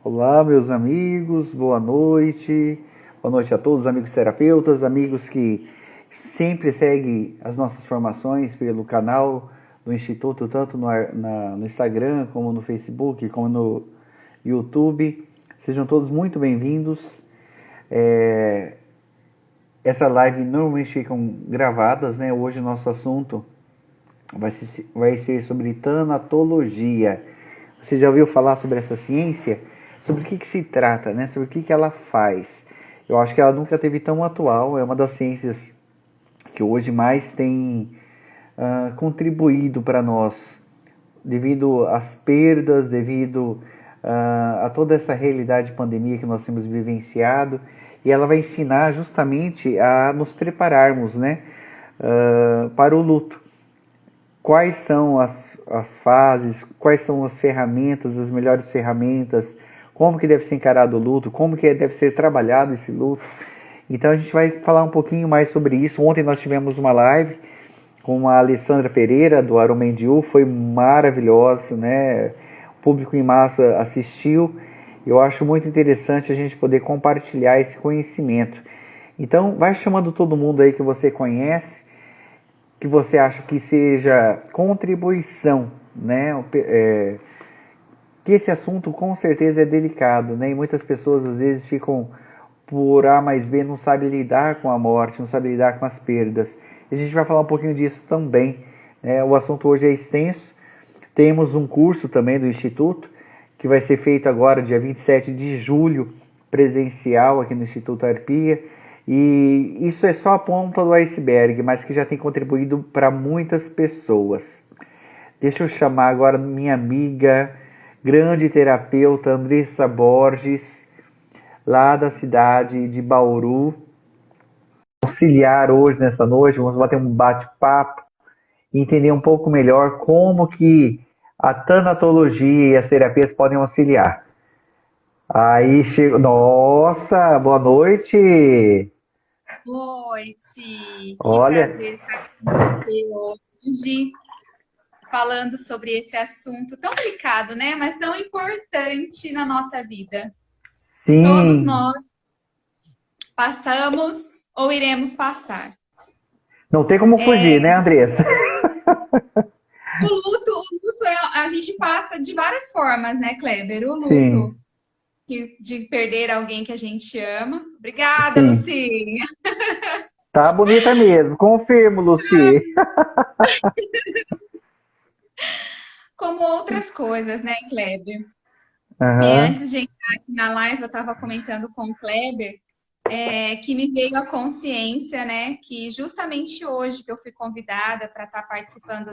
Olá, meus amigos, boa noite. Boa noite a todos, amigos terapeutas, amigos que sempre seguem as nossas formações pelo canal do Instituto, tanto no Instagram, como no Facebook, como no YouTube. Sejam todos muito bem-vindos. Essa live normalmente ficam gravadas, né? Hoje o nosso assunto vai ser sobre tanatologia. Você já ouviu falar sobre essa ciência? Sobre o que se trata, né? Sobre o que ela faz? Eu acho que ela nunca teve tão atual. É uma das ciências que hoje mais tem contribuído para nós, devido às perdas, devido a toda essa realidade de pandemia que nós temos vivenciado. E ela vai ensinar justamente a nos prepararmos, né? Para o luto. Quais são as fases, quais são as ferramentas, as melhores ferramentas, como que deve ser encarado o luto, como que deve ser trabalhado esse luto. Então a gente vai falar um pouquinho mais sobre isso. Ontem nós tivemos uma live com a Alessandra Pereira, do Aromendiu, foi maravilhosa, né? O público em massa assistiu. Eu acho muito interessante a gente poder compartilhar esse conhecimento. Então vai chamando todo mundo aí que você conhece, que você acha que seja contribuição, né? Que esse assunto com certeza é delicado, né? E muitas pessoas às vezes ficam por A mais B, não sabem lidar com a morte, não sabem lidar com as perdas. E a gente vai falar um pouquinho disso também, né? O assunto hoje é extenso. Temos um curso também do Instituto, que vai ser feito agora dia 27 de julho, presencial aqui no Instituto Arpia. E isso é só a ponta do iceberg, mas que já tem contribuído para muitas pessoas. Deixa eu chamar agora minha amiga, grande terapeuta Andressa Borges, lá da cidade de Bauru, auxiliar hoje nessa noite. Vamos bater um bate-papo e entender um pouco melhor como que a tanatologia e as terapias podem auxiliar. Aí chega. Nossa, boa noite! Noite, que Olha, prazer estar com você hoje, falando sobre esse assunto tão delicado, né? Mas tão importante na nossa vida. Todos sim, nós passamos ou iremos passar. não tem como fugir, né, Andressa? A gente passa de várias formas, né, Kleber? O luto Sim, de perder alguém que a gente ama. Obrigada, sim. Lucinha. Tá bonita mesmo, confirmo, Luci. Como outras coisas, né, Kleber? Aham. Antes de entrar aqui na live, eu estava comentando com o Kleber que me veio a consciência, né, que justamente hoje que eu fui convidada para estar participando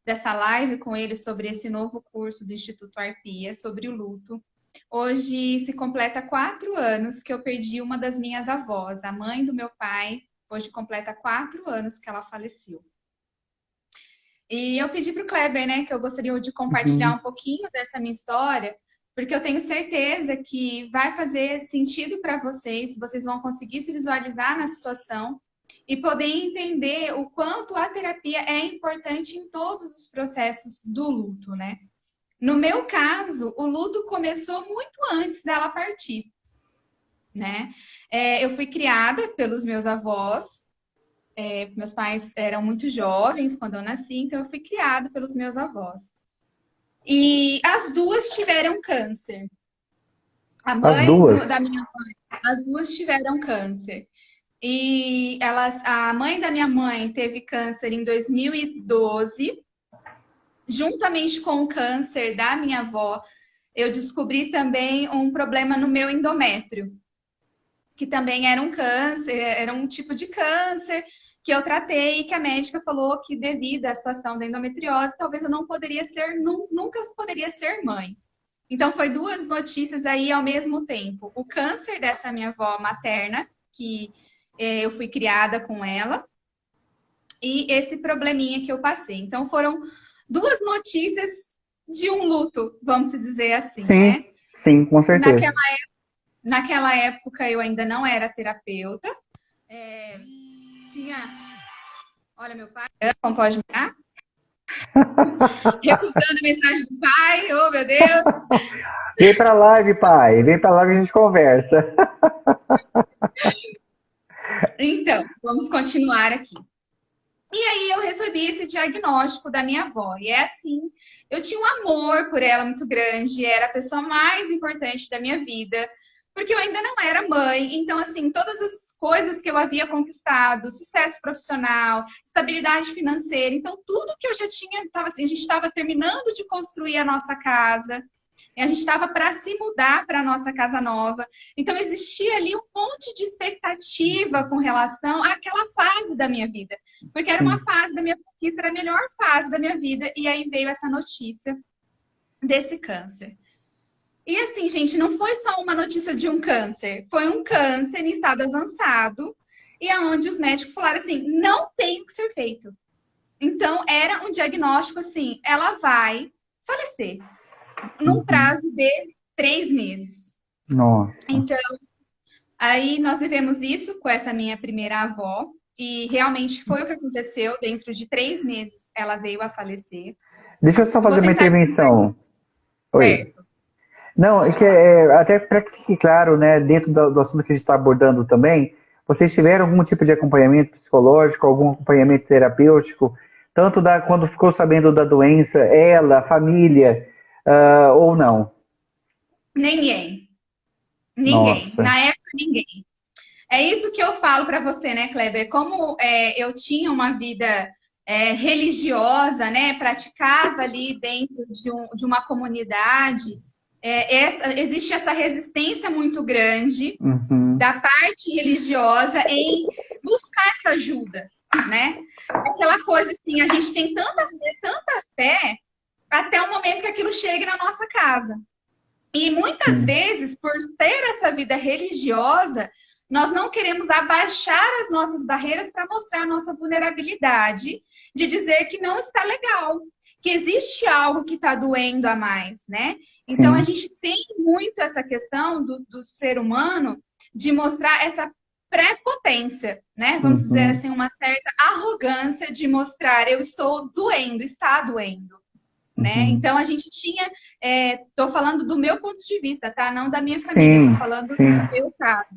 dessa live com ele sobre esse novo curso do Instituto Arpia, sobre o luto. Hoje se completa 4 anos que eu perdi uma das minhas avós, a mãe do meu pai. Hoje completa 4 anos que ela faleceu. E eu pedi para o Kleber, né, que eu gostaria de compartilhar Uhum. um pouquinho dessa minha história, porque eu tenho certeza que vai fazer sentido para vocês, vocês vão conseguir se visualizar na situação e poder entender o quanto a terapia é importante em todos os processos do luto, né? No meu caso, o luto começou muito antes dela partir, né? Eu fui criada pelos meus avós, meus pais eram muito jovens quando eu nasci, então eu fui criada pelos meus avós. E as duas tiveram câncer. A As mãe da duas. minha mãe, as duas tiveram câncer. E a mãe da minha mãe teve câncer em 2012. Juntamente com o câncer da minha avó, eu descobri também um problema no meu endométrio, que também era um câncer, era um tipo de câncer que eu tratei e que a médica falou que devido à situação da endometriose, talvez eu não poderia ser, nunca poderia ser mãe. Então foi duas notícias aí ao mesmo tempo. O câncer dessa minha avó materna, que eu fui criada com ela, e esse probleminha que eu passei. Então foram duas notícias de um luto, vamos dizer assim, Sim, né? sim, com certeza. Naquela, naquela época eu ainda não era terapeuta. É, tinha. Olha, meu pai. Não pode mirar? Recusando a mensagem do pai. Oh, meu Deus. Vem pra live, pai. Vem pra live e a gente conversa. Então, vamos continuar aqui. E aí eu recebi esse diagnóstico da minha avó. E é assim, eu tinha um amor por ela muito grande, era a pessoa mais importante da minha vida, porque eu ainda não era mãe. Então, assim, todas as coisas que eu havia conquistado, sucesso profissional, estabilidade financeira, então tudo que eu já tinha, tava, assim, a gente estava terminando de construir a nossa casa. E a gente estava para se mudar para a nossa casa nova. Então, existia ali um monte de expectativa com relação àquela fase da minha vida. Porque era uma Sim. fase da minha conquista, era a melhor fase da minha vida. E aí veio essa notícia desse câncer. E assim, gente, não foi só uma notícia de um câncer. Foi um câncer em estado avançado. E aonde os médicos falaram assim, não tem o que ser feito. Então, era um diagnóstico assim, ela vai falecer num Uhum. prazo de 3 meses. Nossa. Então, aí nós vivemos isso com essa minha primeira avó, e realmente foi o que aconteceu. Dentro de 3 meses, ela veio a falecer. Deixa eu só Eu vou fazer uma tentar explicar intervenção. Oi. certo. Não, é Pode que falar. até para que fique claro, né, dentro do assunto que a gente está abordando também, vocês tiveram algum tipo de acompanhamento psicológico, algum acompanhamento terapêutico, tanto da quando ficou sabendo da doença, ela, a família, ou não? Ninguém. Ninguém. Nossa. Na época, ninguém. É isso que eu falo para você, né, Kleber? Como eu tinha uma vida religiosa, né, praticava ali dentro de uma comunidade, existe essa resistência muito grande Uhum. da parte religiosa em buscar essa ajuda, né? Aquela coisa assim, a gente tem tanta fé até o momento que aquilo chegue na nossa casa. E muitas Sim. vezes, por ter essa vida religiosa, nós não queremos abaixar as nossas barreiras para mostrar a nossa vulnerabilidade, de dizer que não está legal, que existe algo que está doendo a mais, né? Então, a Sim. gente tem muito essa questão do ser humano de mostrar essa prepotência, né? Vamos dizer Uhum. assim, uma certa arrogância de mostrar eu estou doendo, está doendo, né? Uhum. Então a gente tinha, tô falando do meu ponto de vista, tá? Não da minha família, tô Sim, falando do sim. meu caso.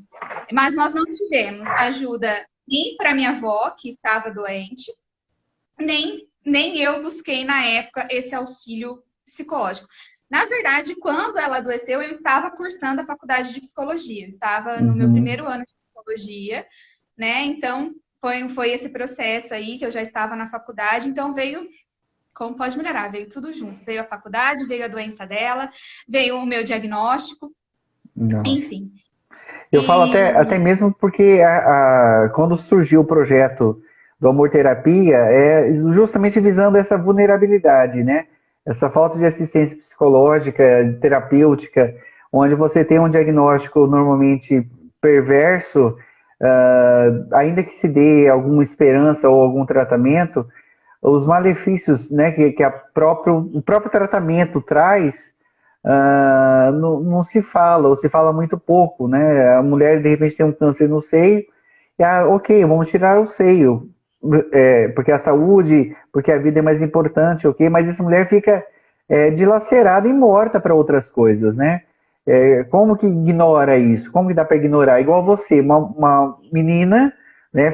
Mas nós não tivemos ajuda nem para minha avó, que estava doente, nem eu busquei na época esse auxílio psicológico. Na verdade, quando ela adoeceu, eu estava cursando a faculdade de psicologia, eu estava no meu Uhum. primeiro ano de psicologia, né? Então foi esse processo aí que eu já estava na faculdade, então veio como pode melhorar, veio tudo junto. Veio a faculdade, veio a doença dela, veio o meu diagnóstico, Nossa. enfim. Eu falo até E mesmo porque quando surgiu o projeto do Amor Terapia, é justamente visando essa vulnerabilidade, né? Essa falta de assistência psicológica, terapêutica, onde você tem um diagnóstico normalmente perverso, ainda que se dê alguma esperança ou algum tratamento, os malefícios, né, o próprio tratamento traz, não se fala, ou se fala muito pouco, né? A mulher de repente tem um câncer no seio, e ok, vamos tirar o seio, porque a saúde, porque a vida é mais importante, ok, mas essa mulher fica dilacerada e morta para outras coisas, né? Como que ignora isso? Como que dá para ignorar? Igual você, uma menina, né,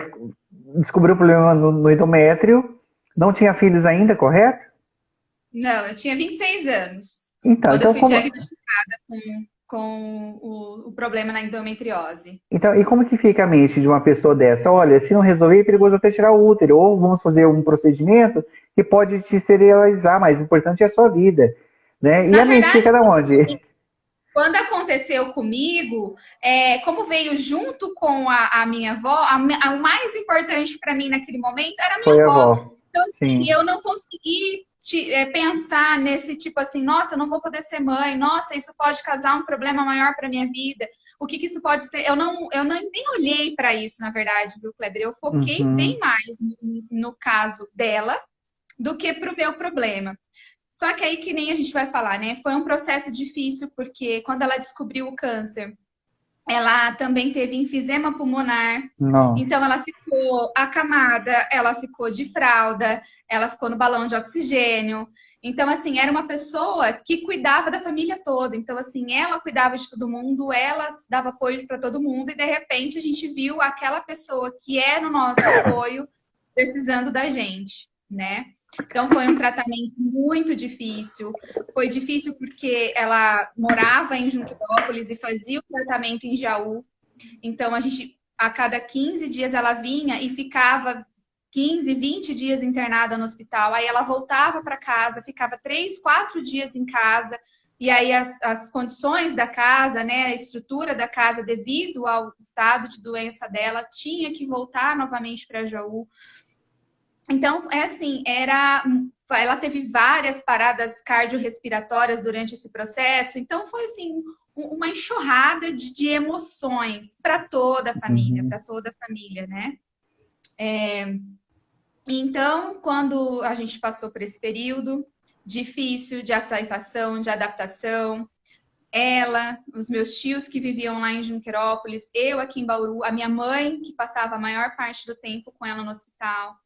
descobriu o problema no endométrio, não tinha filhos ainda, correto? não, eu tinha 26 anos Então, quando eu então fui como, diagnosticada com o problema na endometriose. então, e como que fica a mente de uma pessoa dessa? Olha, se não resolver, é perigoso até tirar o útero, ou vamos fazer um procedimento que pode te esterilizar, mas o importante é a sua vida, né? E Na a mente verdade, fica da onde? quando aconteceu comigo, como veio junto com a minha avó, o mais importante para mim naquele momento era a minha Foi a avó. avó. Então, assim, Sim. eu não consegui pensar nesse tipo assim, nossa, eu não vou poder ser mãe, nossa, isso pode causar um problema maior para minha vida. O que, que isso pode ser? Eu não nem olhei para isso, na verdade, viu, Kleber? Eu foquei bem Uhum. mais no caso dela do que para o meu problema. Só que aí que nem a gente vai falar, né? Foi um processo difícil, porque quando ela descobriu o câncer, ela também teve enfisema pulmonar. Nossa. Então ela ficou acamada, ela ficou de fralda, ela ficou no balão de oxigênio. Então, assim, era uma pessoa que cuidava da família toda. Então, assim, ela cuidava de todo mundo, ela dava apoio para todo mundo, e de repente a gente viu aquela pessoa que era o nosso apoio precisando da gente, né? Então, foi um tratamento muito difícil. Foi difícil porque ela morava em Junquerópolis e fazia o tratamento em Jaú. Então, a gente, a cada 15 dias, ela vinha e ficava 15, 20 dias internada no hospital. Aí ela voltava para casa, ficava 3, 4 dias em casa. E aí as condições da casa, né, a estrutura da casa, devido ao estado de doença dela, tinha que voltar novamente para Jaú. Então, é assim, ela teve várias paradas cardiorrespiratórias durante esse processo. Então, foi assim, uma enxurrada de emoções Uhum. para toda a família, né? Então, quando a gente passou por esse período difícil de aceitação, de adaptação, ela, os meus tios que viviam lá em Junquerópolis, eu aqui em Bauru, a minha mãe, que passava a maior parte do tempo com ela no hospital.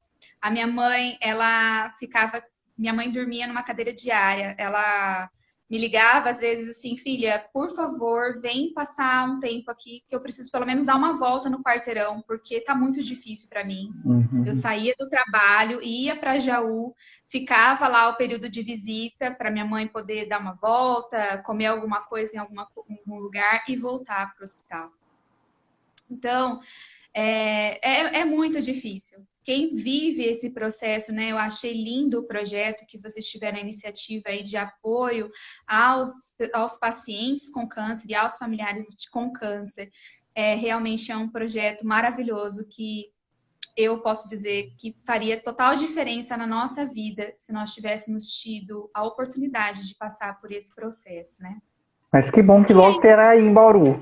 A minha mãe, ela ficava. Minha mãe dormia numa cadeira diária. Ela me ligava às vezes assim, filha, por favor, vem passar um tempo aqui, que eu preciso pelo menos dar uma volta no quarteirão, porque tá muito difícil para mim. Eu Uhum. saía do trabalho, ia para Jaú, ficava lá o período de visita para minha mãe poder dar uma volta, comer alguma coisa em algum lugar e voltar para o hospital. Então, é muito difícil. Quem vive esse processo, né? Eu achei lindo o projeto que vocês tiveram a iniciativa aí de apoio aos pacientes com câncer e aos familiares com câncer. Realmente é um projeto maravilhoso que eu posso dizer que faria total diferença na nossa vida se nós tivéssemos tido a oportunidade de passar por esse processo, né? Mas que bom que E logo aí, terá aí em Bauru.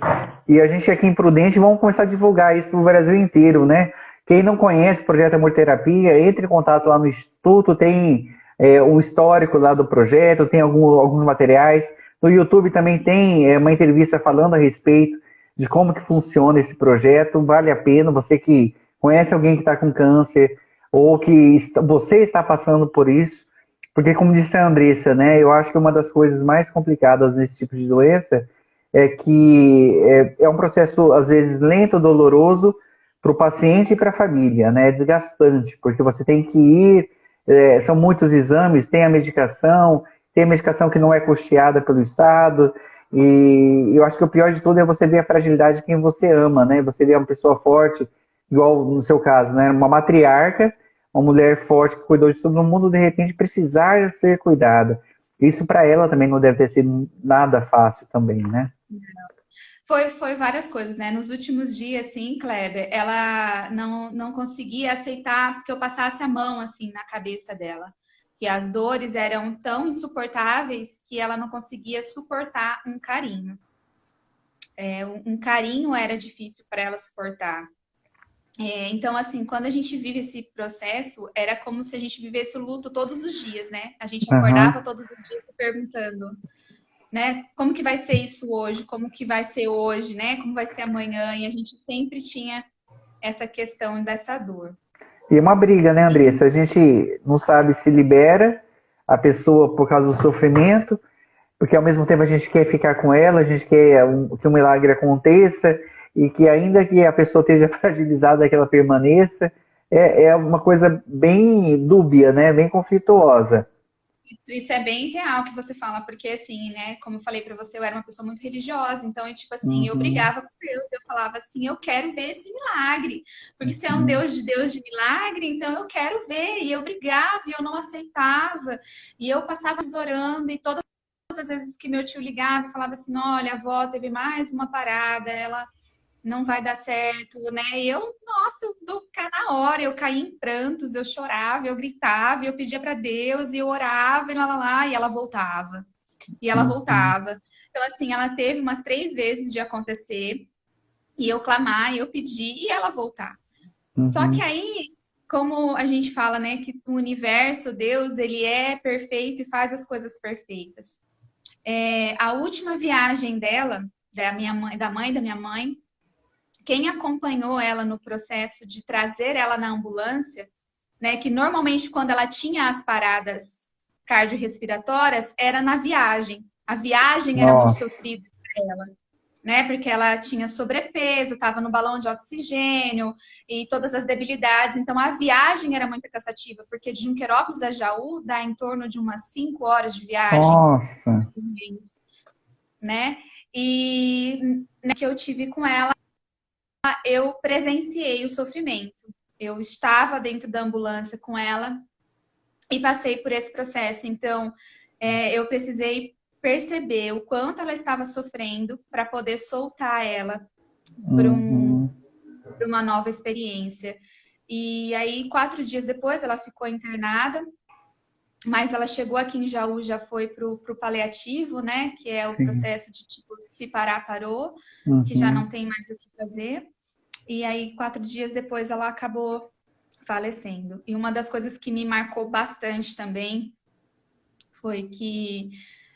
E a gente aqui em Prudente vamos começar a divulgar isso para o Brasil inteiro, né? Quem não conhece o projeto Amor Terapia, entre em contato lá no Instituto, tem um histórico lá do projeto, tem alguns materiais. No YouTube também tem uma entrevista falando a respeito de como que funciona esse projeto. Vale a pena, você que conhece alguém que está com câncer ou que você está passando por isso, porque, como disse a Andressa, né, eu acho que uma das coisas mais complicadas nesse tipo de doença é que é um processo, às vezes, lento, doloroso para o paciente e para a família, né? É desgastante, porque você tem que ir, são muitos exames, tem a medicação que não é custeada pelo Estado, e eu acho que o pior de tudo é você ver a fragilidade de quem você ama, né? Você vê uma pessoa forte, igual no seu caso, né? Uma matriarca, uma mulher forte que cuidou de todo mundo, de repente precisar ser cuidada. Isso para ela também não deve ter sido nada fácil também, né? foi várias coisas, né? Nos últimos dias, assim, Kleber, ela não conseguia aceitar que eu passasse a mão, assim, na cabeça dela. Que as dores eram tão insuportáveis que ela não conseguia suportar um carinho. Um carinho era difícil para ela suportar. Então, assim, quando a gente vive esse processo, era como se a gente vivesse o luto todos os dias, né? A gente Uhum. acordava todos os dias se perguntando, né? Como que vai ser isso hoje? Como que vai ser hoje, né? Como vai ser amanhã? E a gente sempre tinha essa questão dessa dor. E é uma briga, né, Andressa? A gente não sabe se libera a pessoa por causa do sofrimento, porque ao mesmo tempo a gente quer ficar com ela, a gente quer que um milagre aconteça e que ainda que a pessoa esteja fragilizada, que ela permaneça. É uma coisa bem dúbia, né? Bem conflituosa. Isso é bem real que você fala, porque assim, né? Como eu falei pra você, eu era uma pessoa muito religiosa, então, tipo assim, eu Uhum, brigava com Deus, eu falava assim, eu quero ver esse milagre, porque se é um uhum, Deus de milagre, então eu quero ver, e eu brigava, e eu não aceitava, e eu passava orando, e todas as vezes que meu tio ligava, falava assim, olha, a avó teve mais uma parada, ela não vai dar certo, né? E eu, nossa, eu tô cá na hora, eu caí em prantos, eu chorava, eu gritava, eu pedia para Deus, e eu orava, e lá, e ela voltava. E ela uhum, voltava. Então, assim, ela teve umas 3 vezes de acontecer, e eu clamar, e eu pedir, e ela voltar. Só que uhum. aí, como a gente fala, né, que o universo, Deus, ele é perfeito e faz as coisas perfeitas. A última viagem dela, da mãe da minha mãe, quem acompanhou ela no processo de trazer ela na ambulância, né, que normalmente quando ela tinha as paradas cardiorrespiratórias era na viagem. A viagem era muito Nossa. sofrida para ela, né? Porque ela tinha sobrepeso, estava no balão de oxigênio e todas as debilidades. Então, a viagem era muito cansativa, porque de Junquerópolis a Jaú dá em torno de umas 5 horas de viagem, Nossa. né? E né, que eu tive com ela, eu presenciei o sofrimento. Eu estava dentro da ambulância com ela e passei por esse processo. Então, eu precisei perceber o quanto ela estava sofrendo para poder soltar ela para Uhum. uma nova experiência. E aí, 4 dias depois, ela ficou internada, mas ela chegou aqui em Jaú, já foi para o paliativo, né? Que é o Sim. processo de tipo, se parar, parou, que já não Uhum. tem mais o que fazer. E aí, 4 dias depois, ela acabou falecendo. E uma das coisas que me marcou bastante também foi que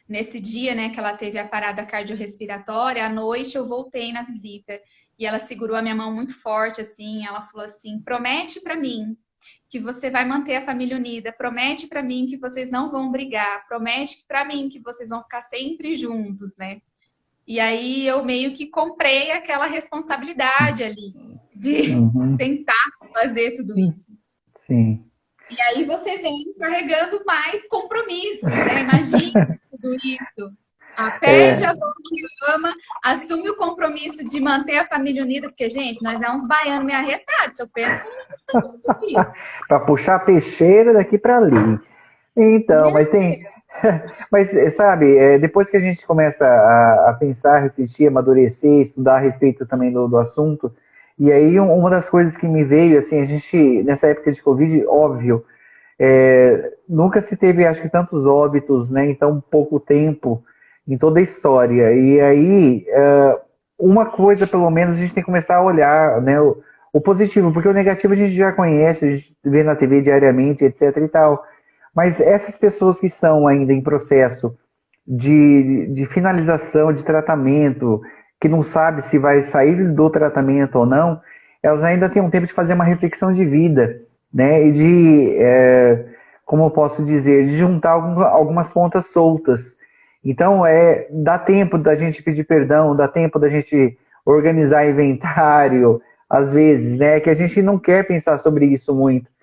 nesse dia, né, que ela teve a parada cardiorrespiratória, à noite eu voltei na visita e ela segurou a minha mão muito forte, assim, ela falou assim: promete para mim que você vai manter a família unida, promete para mim que vocês não vão brigar, promete para mim que vocês vão ficar sempre juntos, né? E aí eu meio que comprei aquela responsabilidade ali de Uhum. tentar fazer tudo isso. Sim. E aí você vem carregando mais compromissos, né? Imagina tudo isso. Perde a É, avó que ama, assume o compromisso de manter a família unida, porque, gente, nós é uns baianos meio arretados. Eu penso como deve ser muito difícil. para puxar a peixeira daqui para ali. Então, mas Meu tem. Deus. Mas, sabe, depois que a gente começa a pensar, refletir, amadurecer, estudar a respeito também do assunto, e aí uma das coisas que me veio, assim, a gente, nessa época de Covid, óbvio, nunca se teve, acho que, tantos óbitos, né, em tão pouco tempo, em toda a história. E aí, uma coisa, pelo menos, a gente tem que começar a olhar, né, o positivo, porque o negativo a gente já conhece, a gente vê na TV diariamente, etc e tal. Mas essas pessoas que estão ainda em processo de finalização de tratamento, que não sabe se vai sair do tratamento ou não, elas ainda têm um tempo de fazer uma reflexão de vida, né? E como eu posso dizer, de juntar algumas pontas soltas. Então, dá tempo da gente pedir perdão, dá tempo da gente organizar inventário, às vezes, né? Que a gente não quer pensar sobre isso muito.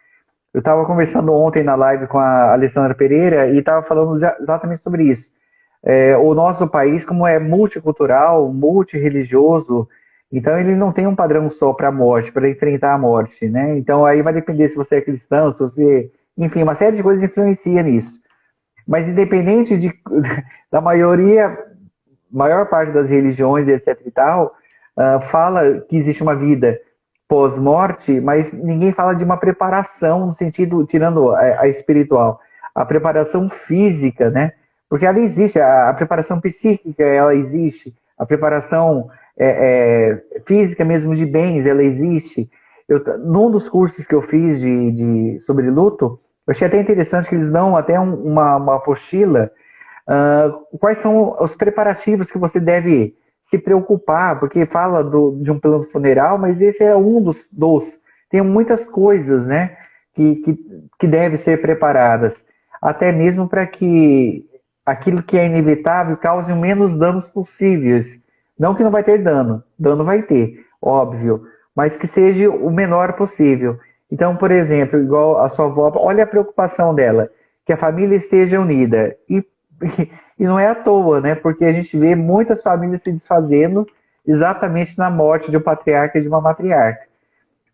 Eu estava conversando ontem na live com a Alessandra Pereira e estava falando exatamente sobre isso. O nosso país, como é multicultural, multirreligioso, então ele não tem um padrão só para a morte, para enfrentar a morte, né? Então aí vai depender se você é cristão, se você. Enfim, uma série de coisas influencia nisso. Mas independente da maior parte das religiões, etc e tal, fala que existe uma vida pós-morte, mas ninguém fala de uma preparação no sentido, tirando a espiritual, a preparação física, né? Porque ela existe, a preparação psíquica, ela existe, a preparação física mesmo de bens, ela existe. Num dos cursos que eu fiz sobre luto, eu achei até interessante que eles dão até uma apostila. Quais são os preparativos que você deve se preocupar? Porque fala de um plano funeral, mas esse é um dos. Tem muitas coisas, né, que devem ser preparadas, até mesmo para que aquilo que é inevitável cause o menos danos possíveis. Não que não vai ter dano vai ter, óbvio, mas que seja o menor possível. Então, por exemplo, igual a sua avó, olha a preocupação dela, que a família esteja unida. E não é à toa, né? Porque a gente vê muitas famílias se desfazendo exatamente na morte de um patriarca e de uma matriarca.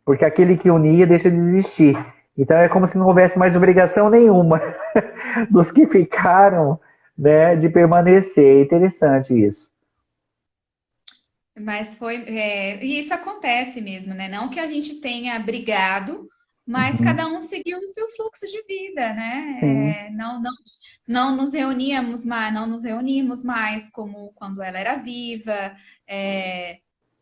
Porque aquele que unia deixa de existir. Então é como se não houvesse mais obrigação nenhuma dos que ficaram, né, de permanecer. É interessante isso. Mas foi. E isso acontece mesmo, né? Não que a gente tenha brigado, mas cada Uhum. um seguiu o seu fluxo de vida, Sim. né? Não nos reuníamos mais, não nos reunimos mais como quando ela era viva.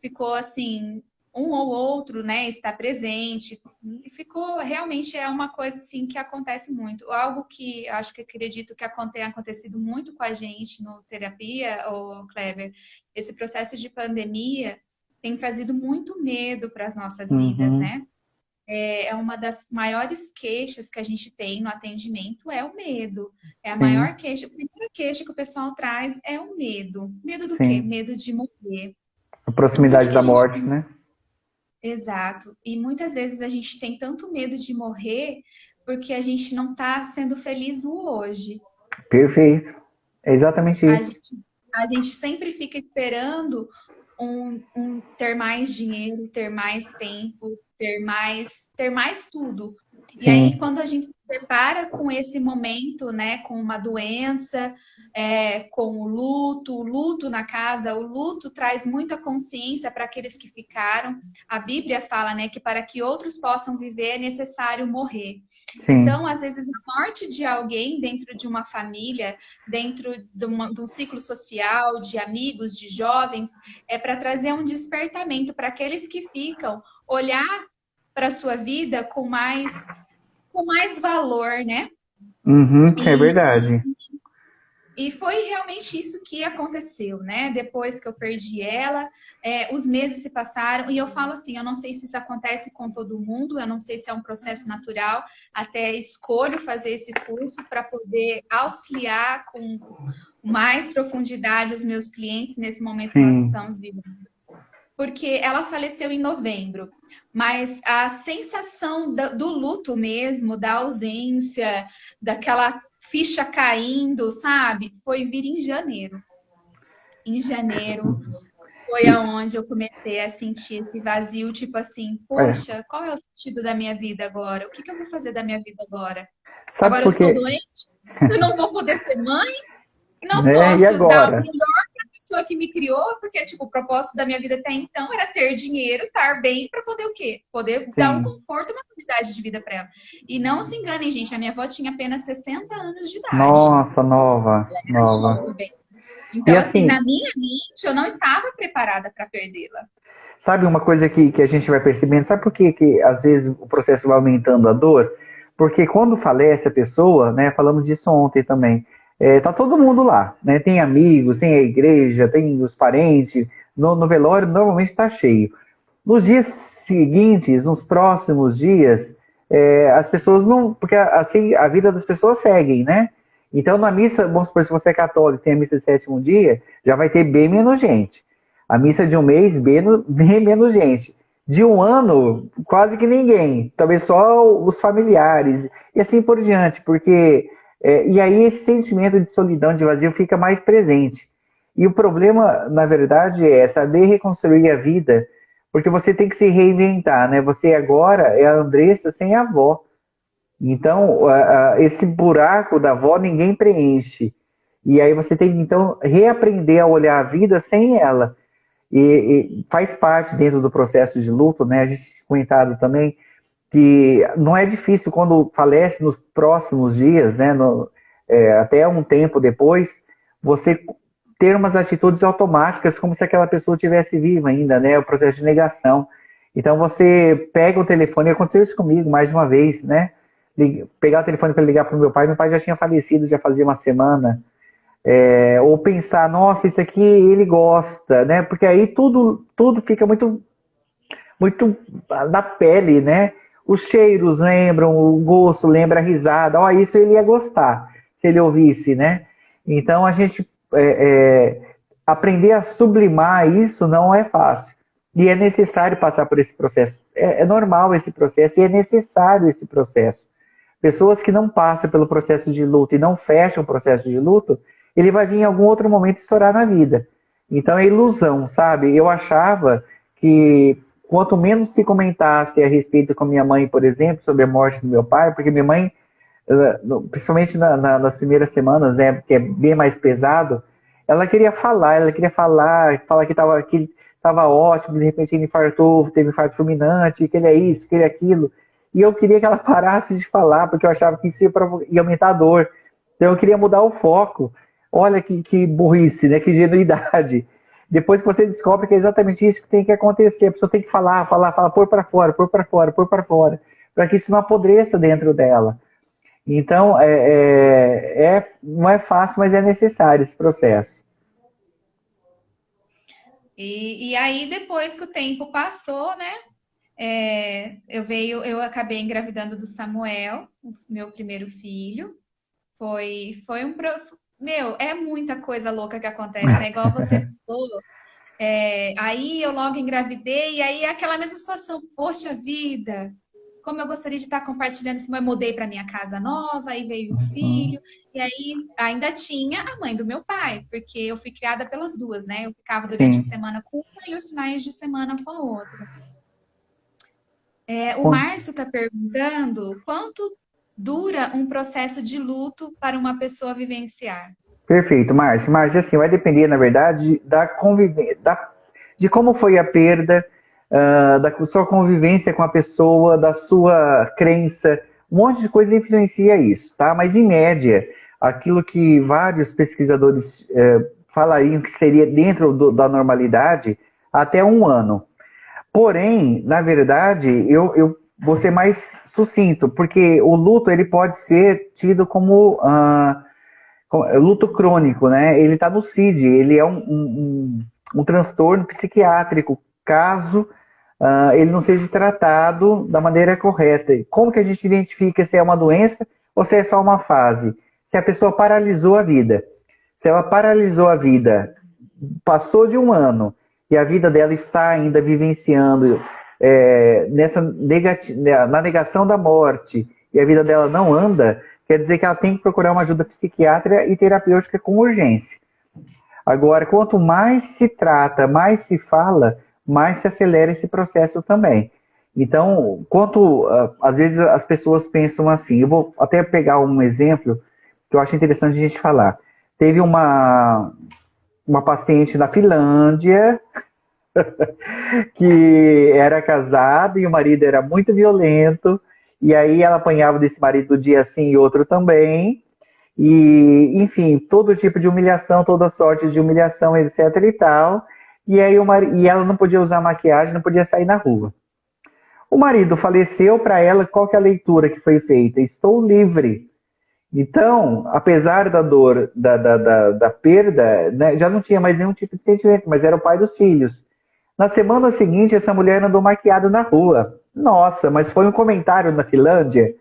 Ficou assim, um ou outro, né, está presente. E ficou, realmente é uma coisa assim que acontece muito. Algo que acho que acredito que tem acontecido muito com a gente no terapia, o Kleber, esse processo de pandemia tem trazido muito medo para as nossas vidas, Uhum. né? é uma das maiores queixas que a gente tem no atendimento é o medo. É a sim, maior queixa, a primeira queixa que o pessoal traz é o medo. Medo do quê? sim. Medo de morrer. A E por que proximidade que a da gente morte, né? Exato. E muitas vezes a gente tem tanto medo de morrer porque a gente não está sendo feliz o hoje. Perfeito. É exatamente A isso. gente, a gente sempre fica esperando ter mais dinheiro, ter mais tempo, ter mais tudo. E aí, Sim, quando a gente se depara com esse momento, né, com uma doença, com o luto na casa, o luto traz muita consciência para aqueles que ficaram. A Bíblia fala, né, que para que outros possam viver é necessário morrer. sim, Então, às vezes, a morte de alguém dentro de uma família, dentro de um ciclo social, de amigos, de jovens, é para trazer um despertamento para aqueles que ficam, olhar para a sua vida com mais valor, né? uhum, é E, verdade. e foi realmente isso que aconteceu, né? Depois que eu perdi ela, os meses se passaram e eu falo assim, eu não sei se isso acontece com todo mundo, eu não sei se é um processo natural, até escolho fazer esse curso para poder auxiliar com mais profundidade os meus clientes nesse momento que nós Sim, estamos vivendo. Porque ela faleceu em novembro, mas a sensação do luto mesmo, da ausência, daquela ficha caindo, sabe? Foi vir em janeiro. Em janeiro foi e, aonde eu comecei a sentir esse vazio, tipo assim, é, poxa, qual é o sentido da minha vida agora? O que que eu vou fazer da minha vida agora? sabe Agora eu por estou quê? doente? Eu não vou poder ser mãe? Não Né? E posso dar o agora? melhor para a pessoa que me criou, porque tipo, o propósito da minha vida até então era ter dinheiro, estar bem para poder o quê? Poder dar um Sim. conforto, uma qualidade de vida para ela. E não se enganem, gente, a minha avó tinha apenas 60 anos de idade. Nossa, nova, Era nova. jovem. E Então, assim, na assim, minha mente, eu não estava preparada para perdê-la. sabe uma coisa que a gente vai percebendo? Sabe por que às vezes o processo vai aumentando a dor? Porque quando falece a pessoa, né? Falamos disso ontem também. Tá todo mundo lá, né? Tem amigos, tem a igreja, tem os parentes. No velório normalmente está cheio. Nos dias seguintes, nos próximos dias, as pessoas não. Porque assim a vida das pessoas segue, né? Então, na missa, vamos supor, se você é católico, tem a missa de sétimo dia, já vai ter bem menos gente. A missa de um mês, bem menos gente. De um ano, quase que ninguém. Talvez só os familiares. E assim por diante, porque. E aí esse sentimento de solidão, de vazio, fica mais presente. E o problema, na verdade, é saber reconstruir a vida, porque você tem que se reinventar, né? Você agora é a Andressa sem a avó. Então, esse buraco da avó ninguém preenche. E aí você tem que, então, reaprender a olhar a vida sem ela. E faz parte dentro do processo de luto, né? A gente tinha comentado também que não é difícil quando falece nos próximos dias, né? Até um tempo depois, você ter umas atitudes automáticas, como se aquela pessoa estivesse viva ainda, né? O processo de negação. Então você pega o telefone, aconteceu isso comigo mais de uma vez, né? Pegar o telefone para ligar para o meu pai já tinha falecido, já fazia uma semana. Ou pensar, nossa, isso aqui ele gosta, né? Porque aí tudo fica muito na pele, né? Os cheiros lembram, o gosto lembra a risada. Ó, isso ele ia gostar se ele ouvisse, né? Então a gente aprender a sublimar isso não é fácil. E é necessário passar por esse processo. É normal esse processo e é necessário esse processo. Pessoas que não passam pelo processo de luto e não fecham o processo de luto, ele vai vir em algum outro momento estourar na vida. Então é ilusão, sabe? Eu achava que quanto menos se comentasse a respeito com minha mãe, por exemplo, sobre a morte do meu pai, porque minha mãe, principalmente nas primeiras semanas, né, que é bem mais pesado, ela queria falar que estava ótimo, de repente ele infartou, teve infarto fulminante, que ele é isso, que ele é aquilo. E eu queria que ela parasse de falar, porque eu achava que isso ia aumentar a dor. Então eu queria mudar o foco. Olha que burrice, né? Que ingenuidade. Depois que você descobre que é exatamente isso que tem que acontecer, a pessoa tem que falar, pôr para fora, pôr para fora, pôr para fora, para que isso não apodreça dentro dela. Então, não é fácil, mas é necessário esse processo. E aí, depois que o tempo passou, né? Eu acabei engravidando do Samuel, o meu primeiro filho. Foi um. Meu, é muita coisa louca que acontece, né? Igual você falou. Aí eu logo engravidei, e aí é aquela mesma situação. Poxa vida, como eu gostaria de estar compartilhando isso, mas eu mudei para minha casa nova, aí veio o Uhum. filho, e aí ainda tinha a mãe do meu pai, porque eu fui criada pelas duas, né? Eu ficava durante a Sim. semana com uma e os finais de semana com a outra. O Con- Márcio está perguntando quanto dura um processo de luto para uma pessoa vivenciar. Perfeito, Márcio. Márcio, assim, vai depender, na verdade, da convivência, de como foi a perda, da sua convivência com a pessoa, da sua crença. Um monte de coisa influencia isso, tá? Mas, em média, aquilo que vários pesquisadores falariam que seria dentro da normalidade, até um ano. Porém, na verdade, eu vou ser mais sucinto, porque o luto ele pode ser tido como luto crônico, né? Ele está no CID, ele é um transtorno psiquiátrico, caso ele não seja tratado da maneira correta. Como que a gente identifica se é uma doença ou se é só uma fase? Se a pessoa paralisou a vida. Se ela paralisou a vida, passou de um ano e a vida dela está ainda vivenciando na negação da morte e a vida dela não anda, quer dizer que ela tem que procurar uma ajuda psiquiátrica e terapêutica com urgência. Agora, quanto mais se trata, mais se fala, mais se acelera esse processo também. Então, às vezes as pessoas pensam assim, eu vou até pegar um exemplo que eu acho interessante a gente falar. Teve uma paciente na Finlândia que era casada e o marido era muito violento, e aí ela apanhava desse marido um dia assim e outro também, e enfim, todo tipo de humilhação, toda sorte de humilhação, etc e tal. E aí e ela não podia usar maquiagem, não podia sair na rua. O marido faleceu, para ela, qual que é a leitura que foi feita? Estou livre. Então, apesar da dor, da perda, né, já não tinha mais nenhum tipo de sentimento, mas era o pai dos filhos. Na semana seguinte, essa mulher andou maquiada na rua. Nossa, mas foi um comentário na Finlândia,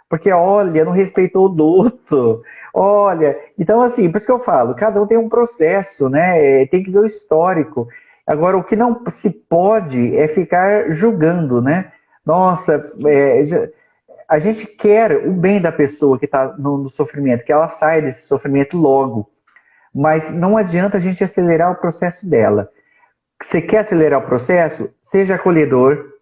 porque olha, não respeitou o luto. Olha, então assim, por isso que eu falo, cada um tem um processo, né? Tem que ver o histórico. Agora, o que não se pode é ficar julgando, né? Nossa, a gente quer o bem da pessoa que está no sofrimento, que ela saia desse sofrimento logo. Mas não adianta a gente acelerar o processo dela. Você quer acelerar o processo? Seja acolhedor,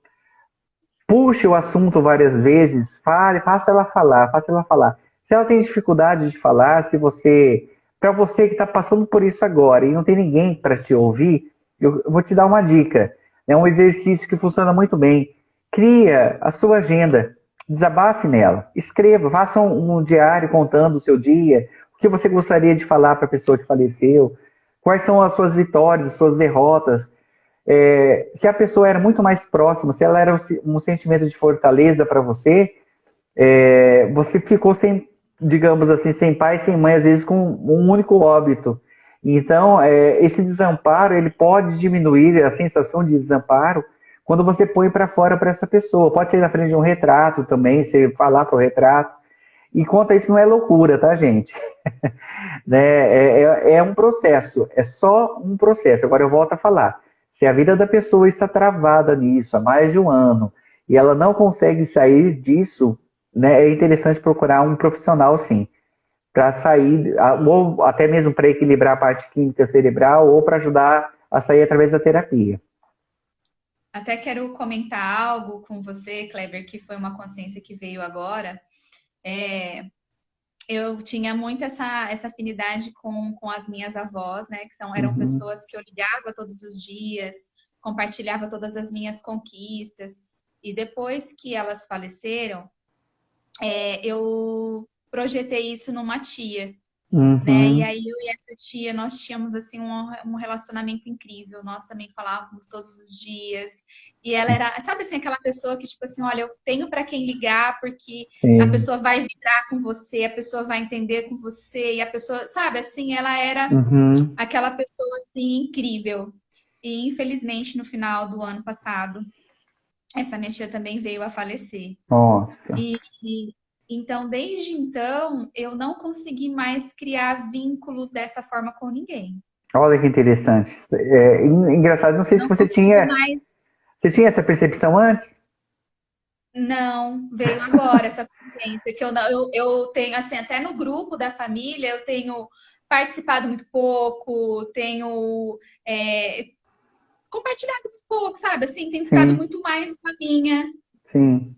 puxe o assunto várias vezes, fale, faça ela falar, faça ela falar. Se ela tem dificuldade de falar, se você, para você que está passando por isso agora e não tem ninguém para te ouvir, eu vou te dar uma dica. É um exercício que funciona muito bem. Cria a sua agenda, desabafe nela, escreva, faça um diário contando o seu dia, o que você gostaria de falar para a pessoa que faleceu, quais são as suas vitórias, as suas derrotas, se a pessoa era muito mais próxima, se ela era um sentimento de fortaleza para você, você ficou sem, digamos assim, sem pai, sem mãe, às vezes com um único óbito. Então, esse desamparo, ele pode diminuir a sensação de desamparo quando você põe para fora para essa pessoa. Pode ser na frente de um retrato também, você falar para o retrato. E quanto a isso, não é loucura, tá, gente? Né? É um processo, é só um processo. Agora eu volto a falar. Se a vida da pessoa está travada nisso há mais de um ano e ela não consegue sair disso, né, é interessante procurar um profissional, sim, para sair, ou até mesmo para equilibrar a parte química cerebral, ou para ajudar a sair através da terapia. Até quero comentar algo com você, Kleber, que foi uma consciência que veio agora. Eu tinha muito essa afinidade com as minhas avós, né? Eram Uhum, pessoas que eu ligava todos os dias, compartilhava todas as minhas conquistas. E depois que elas faleceram, eu projetei isso numa tia, né? E uhum, aí eu e essa tia, nós tínhamos assim um relacionamento incrível. Nós também falávamos todos os dias. E ela era, sabe assim, aquela pessoa que tipo assim, olha, eu tenho para quem ligar porque a sim, pessoa vai vibrar com você, a pessoa vai entender com você e a pessoa, sabe, assim, ela era uhum, aquela pessoa assim incrível. E infelizmente no final do ano passado, essa minha tia também veio a falecer. Nossa. E então, desde então, eu não consegui mais criar vínculo dessa forma com ninguém. Olha que interessante. Engraçado, não Eu sei se não consigo mais. você tinha essa percepção antes? Não, veio agora essa consciência que eu não, eu tenho assim, até no grupo da família, eu tenho participado muito pouco, tenho é, compartilhado muito pouco, sabe? Assim, tenho ficado Sim, muito mais na minha. sim.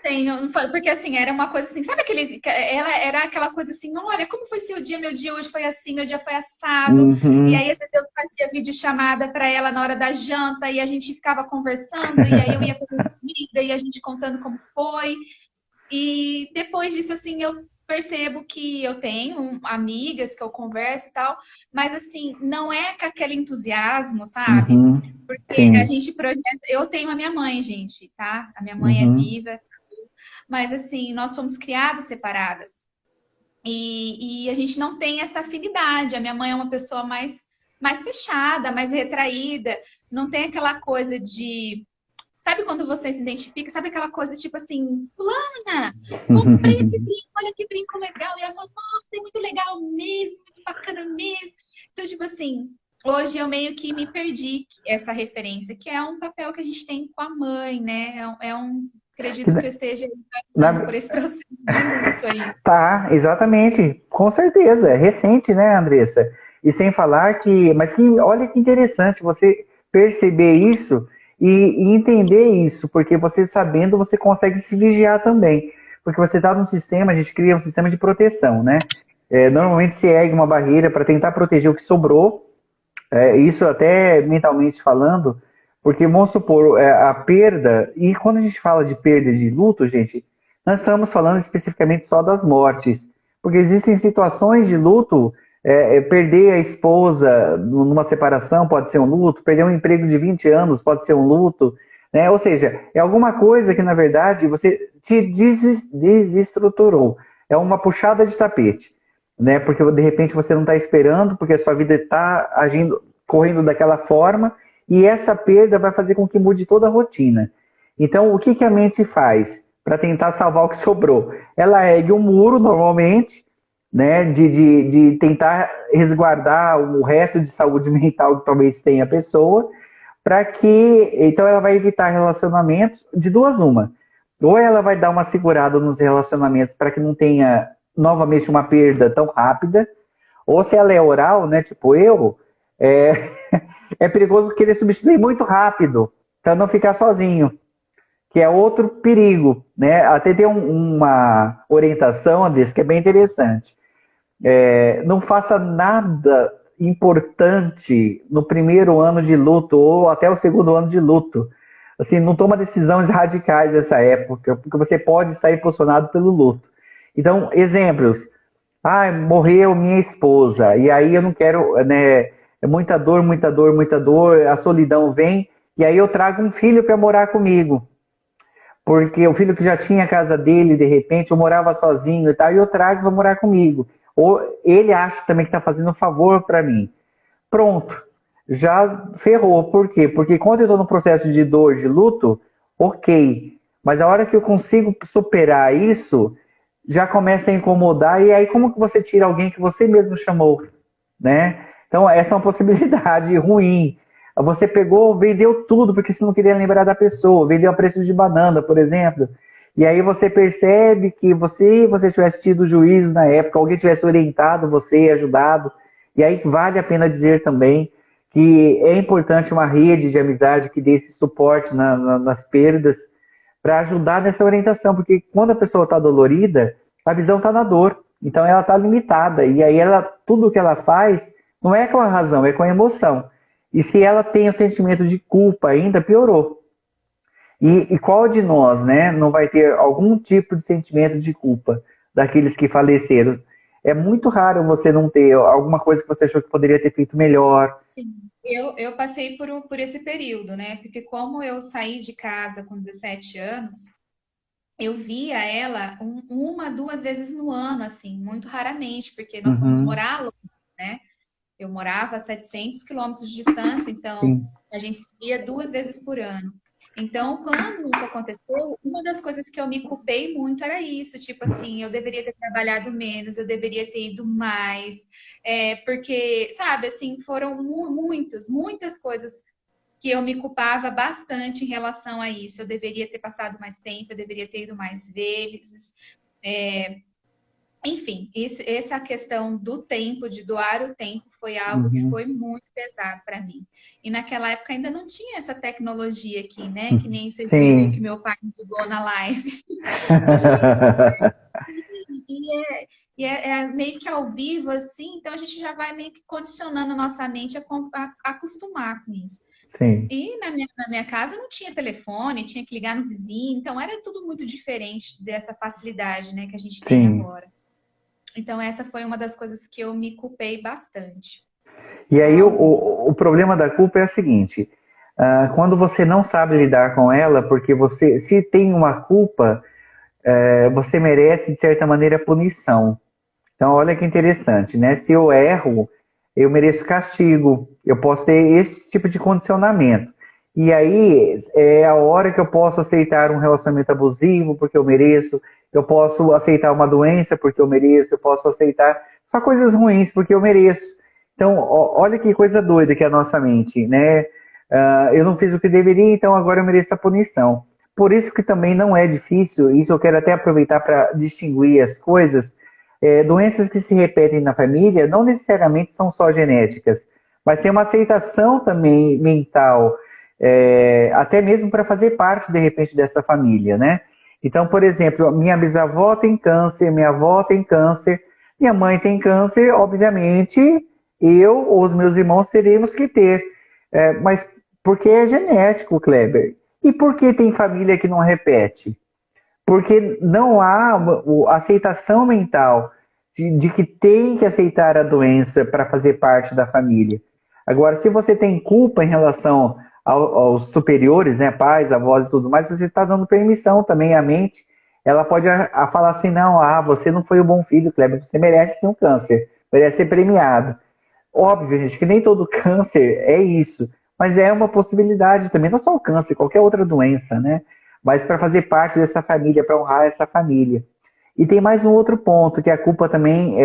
Tenho, porque assim, era uma coisa assim, sabe aquele. Ela era aquela coisa assim, olha, como foi seu dia? Meu dia hoje foi assim, meu dia foi assado. E Uhum. aí, às vezes, eu fazia videochamada para ela na hora da janta, e a gente ficava conversando, e aí eu ia fazendo comida, e a gente contando como foi. E depois disso, assim, eu percebo que eu tenho amigas que eu converso e tal, mas assim, não é com aquele entusiasmo, sabe? Uhum. Porque a Sim. gente projeta. Eu tenho a minha mãe, gente, tá? A minha mãe é Uhum. viva, mas assim, nós fomos criadas separadas. E a gente não tem essa afinidade. A minha mãe é uma pessoa mais fechada, mais retraída, não tem aquela coisa de. Sabe quando você se identifica? Sabe aquela coisa tipo assim, fulana, comprei esse brinco, olha que brinco legal. E ela fala, nossa, é muito legal mesmo, muito bacana mesmo. Então, tipo assim, hoje eu meio que me perdi essa referência, que é um papel que a gente tem com a mãe, né? Que Acredito que eu esteja passando por na- esse processo de luto aí. Tá, exatamente, com certeza, é recente, né, Andressa? E sem falar que, mas que, olha que interessante você perceber isso e entender isso, porque você sabendo, você consegue se vigiar também, porque você está num sistema, a gente cria um sistema de proteção, né? Normalmente se ergue uma barreira para tentar proteger o que sobrou, isso até mentalmente falando, porque vamos supor, a perda, e quando a gente fala de perda de luto, gente, nós estamos falando especificamente só das mortes, porque existem situações de luto, perder a esposa numa separação pode ser um luto, perder um emprego de 20 anos pode ser um luto, né? Ou seja, é alguma coisa que na verdade você te desestruturou, é uma puxada de tapete, né? Porque de repente você não está esperando, porque a sua vida está agindo, correndo daquela forma, e essa perda vai fazer com que mude toda a rotina. Então, o que, que a mente faz para tentar salvar o que sobrou? Ela ergue um muro, normalmente, né, de tentar resguardar o resto de saúde mental que talvez tenha a pessoa, para que. Então, ela vai evitar relacionamentos de duas uma. Ou ela vai dar uma segurada nos relacionamentos para que não tenha novamente uma perda tão rápida, ou se ela é oral, né, tipo eu, é, é perigoso querer substituir muito rápido para não ficar sozinho, que é outro perigo, né? Até tem uma orientação desse que é bem interessante. Não faça nada importante no primeiro ano de luto ou até o segundo ano de luto. Assim, não toma decisões radicais nessa época, porque você pode estar impulsionado pelo luto. Então, exemplos. Ah, morreu minha esposa, e aí eu não quero, né? É muita dor, muita dor, muita dor, a solidão vem, e aí eu trago um filho para morar comigo, porque o filho que já tinha a casa dele, de repente, eu morava sozinho e tal, e eu trago para morar comigo. Ou ele acha também que está fazendo um favor para mim. Pronto, já ferrou. Por quê? Porque quando eu estou no processo de dor, de luto, ok. Mas a hora que eu consigo superar isso, já começa a incomodar. E aí, como que você tira alguém que você mesmo chamou, né? Então, essa é uma possibilidade ruim. Você pegou, vendeu tudo porque você não queria lembrar da pessoa, vendeu a preço de banana, por exemplo. E aí você percebe que você tivesse tido juízo na época, alguém tivesse orientado você, ajudado. E aí vale a pena dizer também que é importante uma rede de amizade que dê esse suporte nas perdas para ajudar nessa orientação, porque quando a pessoa está dolorida, a visão está na dor, então ela está limitada e aí ela tudo que ela faz não é com a razão, é com a emoção. E se ela tem o sentimento de culpa ainda, piorou. E qual de nós, né, não vai ter algum tipo de sentimento de culpa daqueles que faleceram? É muito raro você não ter alguma coisa que você achou que poderia ter feito melhor. Sim, eu passei por esse período, né? Porque como eu saí de casa com 17 anos, eu via ela uma, duas vezes no ano, assim, muito raramente, porque nós fomos Uhum, morar longe, né? Eu morava a 700 quilômetros de distância, então sim. a gente se via duas vezes por ano. Então, quando isso aconteceu, uma das coisas que eu me culpei muito era isso, tipo assim, eu deveria ter trabalhado menos, eu deveria ter ido mais, porque, sabe, assim, foram muitas coisas que eu me culpava bastante em relação a isso. Eu deveria ter passado mais tempo, eu deveria ter ido mais vezes. Enfim, essa questão do tempo, de doar o tempo, foi algo que Uhum. foi muito pesado para mim. E naquela época ainda não tinha essa tecnologia aqui, né? Que nem você viu aí que Sim. meu pai me ligou na live. Hoje a gente é meio que ao vivo, assim, então a gente já vai meio que condicionando a nossa mente a acostumar com isso. Sim, E na minha casa não tinha telefone, tinha que ligar no vizinho, então era tudo muito diferente dessa facilidade, né, que a gente tem sim. agora. Então, essa foi uma das coisas que eu me culpei bastante. E aí Algumas. o problema da culpa é o seguinte: quando você não sabe lidar com ela, porque você, se tem uma culpa, você merece, de certa maneira, punição. Então, olha que interessante, né? Se eu erro, eu mereço castigo. Eu posso ter esse tipo de condicionamento. E aí é a hora que eu posso aceitar um relacionamento abusivo porque eu mereço. Eu posso aceitar uma doença porque eu mereço. Eu posso aceitar só coisas ruins porque eu mereço. Então, olha que coisa doida que é a nossa mente, né? Eu não fiz o que deveria, então agora eu mereço a punição. Por isso que também não é difícil, isso eu quero até aproveitar para distinguir as coisas. Doenças que se repetem na família não necessariamente são só genéticas, mas tem uma aceitação também mental, até mesmo para fazer parte, de repente, dessa família, né? Então, por exemplo, minha bisavó tem câncer, minha avó tem câncer, minha mãe tem câncer, obviamente, eu ou os meus irmãos teremos que ter. Mas porque é genético, Kleber. E por que tem família que não repete? Porque não há aceitação mental de que tem que aceitar a doença para fazer parte da família. Agora, se você tem culpa em relação aos superiores, né, pais, avós e tudo mais, você está dando permissão também à mente. Ela pode falar assim, não, você não foi um bom filho, Kleber, você merece ter um câncer, merece ser premiado. Óbvio, gente, que nem todo câncer é isso, mas é uma possibilidade também, não só o câncer, qualquer outra doença, né? Mas para fazer parte dessa família, para honrar essa família. E tem mais um outro ponto que a culpa também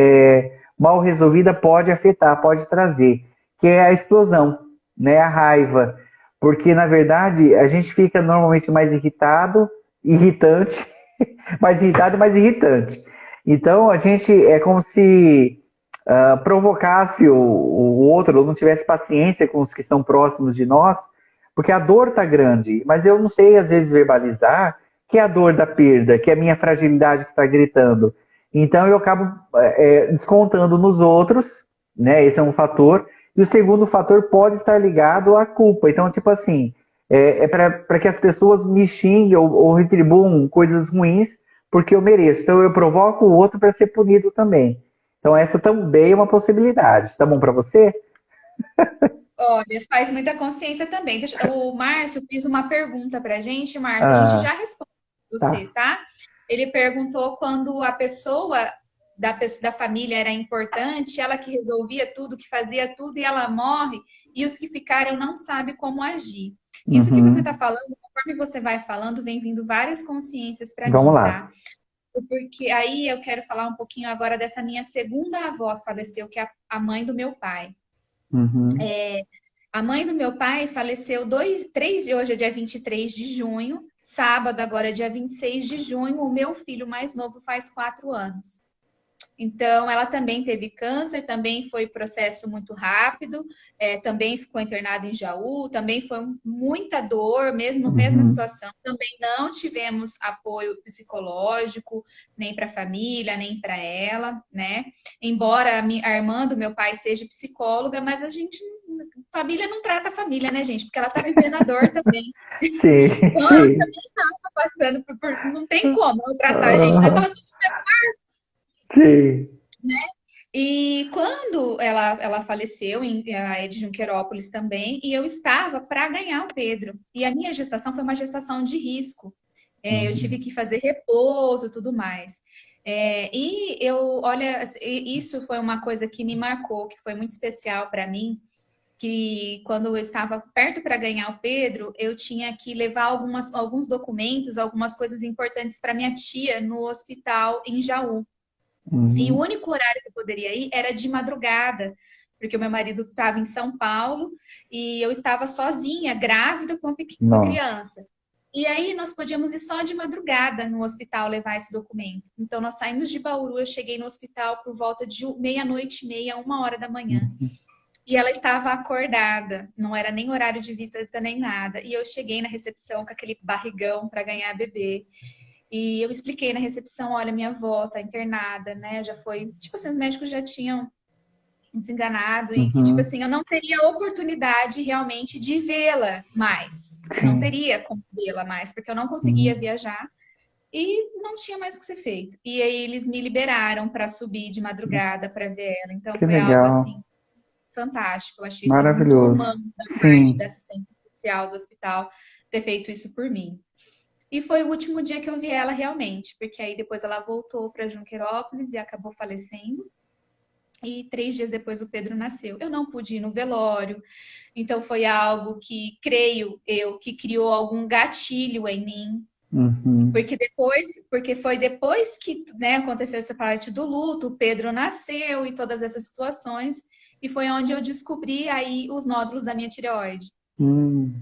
mal resolvida pode afetar, pode trazer, que é a explosão, né? A raiva, porque na verdade a gente fica normalmente mais irritado, irritante, mais irritado e mais irritante. Então a gente é como se provocasse o outro, ou não tivesse paciência com os que estão próximos de nós, porque a dor está grande, mas eu não sei às vezes verbalizar que é a dor da perda, que é a minha fragilidade que está gritando. Então eu acabo descontando nos outros, né? Esse é um fator. E o segundo fator pode estar ligado à culpa. Então, tipo assim, para que as pessoas me xinguem ou retribuam coisas ruins porque eu mereço. Então eu provoco o outro para ser punido também. Então essa também é uma possibilidade. Tá bom para você? Olha, faz muita consciência também. O Márcio fez uma pergunta para a gente. Márcio, a gente Ah, já responde você, tá. tá? Ele perguntou quando a pessoa da família era importante, ela que resolvia tudo, que fazia tudo, e ela morre, e os que ficaram não sabem como agir. Isso que você está Uhum. falando, conforme você vai falando, vem vindo várias consciências para Vamos mim, tá? lá. Porque aí eu quero falar um pouquinho agora dessa minha segunda avó que faleceu, que é a mãe do meu pai. Uhum. A mãe do meu pai faleceu hoje é dia 23 de junho, sábado agora é dia 26 de junho, o meu filho mais novo faz 4 anos. Então, ela também teve câncer, também foi processo muito rápido, também ficou internada em Jaú, também foi muita dor, mesma Uhum. situação. Também não tivemos apoio psicológico, nem para a família, nem para ela, né? Embora a irmã do meu pai seja psicóloga, mas família não trata a família, né, gente? Porque ela tá vivendo a dor também. Sim, Então, ela sim. também tá passando não tem como ela tratar a gente, né? Ah, Tava tudo. sim. E quando ela faleceu, ela é de Junquerópolis também, e eu estava para ganhar o Pedro. E a minha gestação foi uma gestação de risco. Eu tive Uhum. que fazer repouso e tudo mais. Olha, isso foi uma coisa que me marcou, que foi muito especial para mim, que quando eu estava perto para ganhar o Pedro, eu tinha que levar alguns documentos, algumas coisas importantes para minha tia no hospital em Jaú. E o Uhum. único horário que eu poderia ir era de madrugada, porque o meu marido estava em São Paulo e eu estava sozinha, grávida com a Nossa. criança. E aí nós podíamos ir só de madrugada no hospital levar esse documento. Então nós saímos de Bauru, eu cheguei no hospital por volta de meia-noite e meia, 1 hora da manhã. Uhum. E ela estava acordada, não era nem horário de visita nem nada. E eu cheguei na recepção com aquele barrigão para ganhar bebê. E eu expliquei na recepção, olha, minha avó tá internada, né? Já foi, tipo assim, os médicos já tinham desenganado e que, tipo Uhum. assim, eu não teria oportunidade realmente de vê-la mais. Não Sim. teria como vê-la mais, porque eu não conseguia Uhum. viajar e não tinha mais o que ser feito. E aí eles me liberaram para subir de madrugada para ver ela. Então Que foi algo legal. assim fantástico. Eu achei assim, muito Maravilhoso. humano da parte da Sim. assistente social do hospital ter feito isso por mim. E foi o último dia que eu vi ela realmente, porque aí depois ela voltou para Junquerópolis e acabou falecendo. E 3 dias depois o Pedro nasceu. Eu não pude ir no velório, então foi algo que, creio eu, que criou algum gatilho em mim. Uhum. Porque foi depois que, né, aconteceu essa parte do luto, o Pedro nasceu e todas essas situações, e foi onde eu descobri aí os nódulos da minha tireoide. Hum.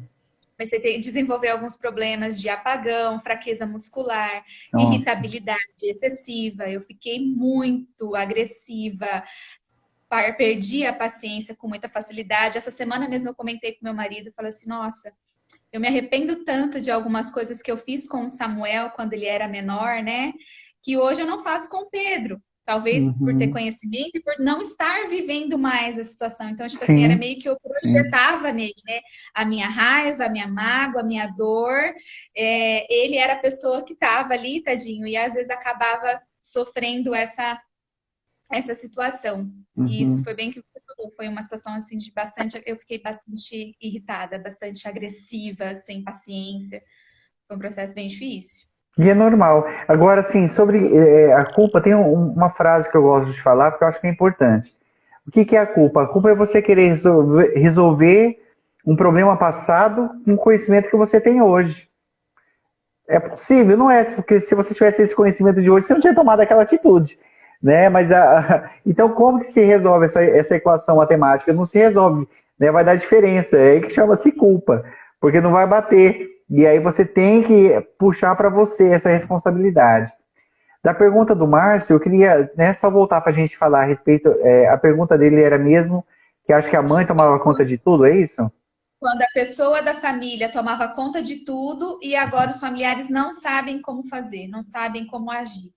Comecei a desenvolver alguns problemas de apagão, fraqueza muscular, Nossa. irritabilidade excessiva. Eu fiquei muito agressiva, perdi a paciência com muita facilidade. Essa semana mesmo eu comentei com meu marido, falei assim, nossa, eu me arrependo tanto de algumas coisas que eu fiz com o Samuel quando ele era menor, né? Que hoje eu não faço com o Pedro. Talvez por ter Uhum. conhecimento e por não estar vivendo mais a situação. Então, tipo assim, era Sim. meio que eu Sim. projetava nele, né? A minha raiva, a minha mágoa, a minha dor. Ele era a pessoa que estava ali, tadinho, e às vezes acabava sofrendo essa situação. E isso Uhum. foi bem que você falou, foi uma situação assim de bastante, eu fiquei bastante irritada, bastante agressiva, sem paciência. Foi um processo bem difícil. E é normal. Agora, assim, sobre a culpa, tem uma frase que eu gosto de falar, porque eu acho que é importante. O que é a culpa? A culpa é você querer resolver um problema passado com o conhecimento que você tem hoje. É possível, não é? Porque se você tivesse esse conhecimento de hoje, você não tinha tomado aquela atitude. Né? Mas então, como que se resolve essa equação matemática? Não se resolve, né? Vai dar diferença. É aí que chama-se culpa, porque não vai bater. E aí você tem que puxar para você essa responsabilidade. Da pergunta do Márcio, eu queria, né, só voltar para a gente falar a respeito. A pergunta dele era mesmo que acho que a mãe tomava conta de tudo, é isso? Quando a pessoa da família tomava conta de tudo e agora os familiares não sabem como fazer, não sabem como agir.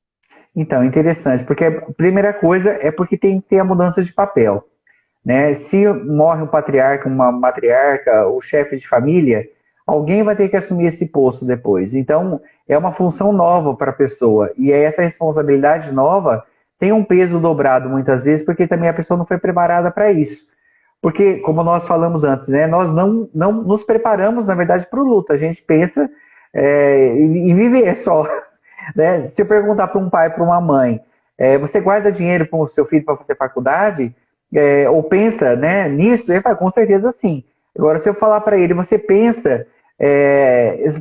Então, interessante, porque a primeira coisa é porque tem que ter a mudança de papel. Né? Se morre um patriarca, uma matriarca, o chefe de família, alguém vai ter que assumir esse posto depois. Então, é uma função nova para a pessoa. E essa responsabilidade nova tem um peso dobrado muitas vezes, porque também a pessoa não foi preparada para isso. Porque, como nós falamos antes, né, nós não nos preparamos, na verdade, para o luto. A gente pensa em viver só. Né? Se eu perguntar para um pai, para uma mãe, você guarda dinheiro para o seu filho para fazer faculdade? Ou pensa, né, nisso? Ele fala, com certeza sim. Agora, se eu falar para ele, você pensa,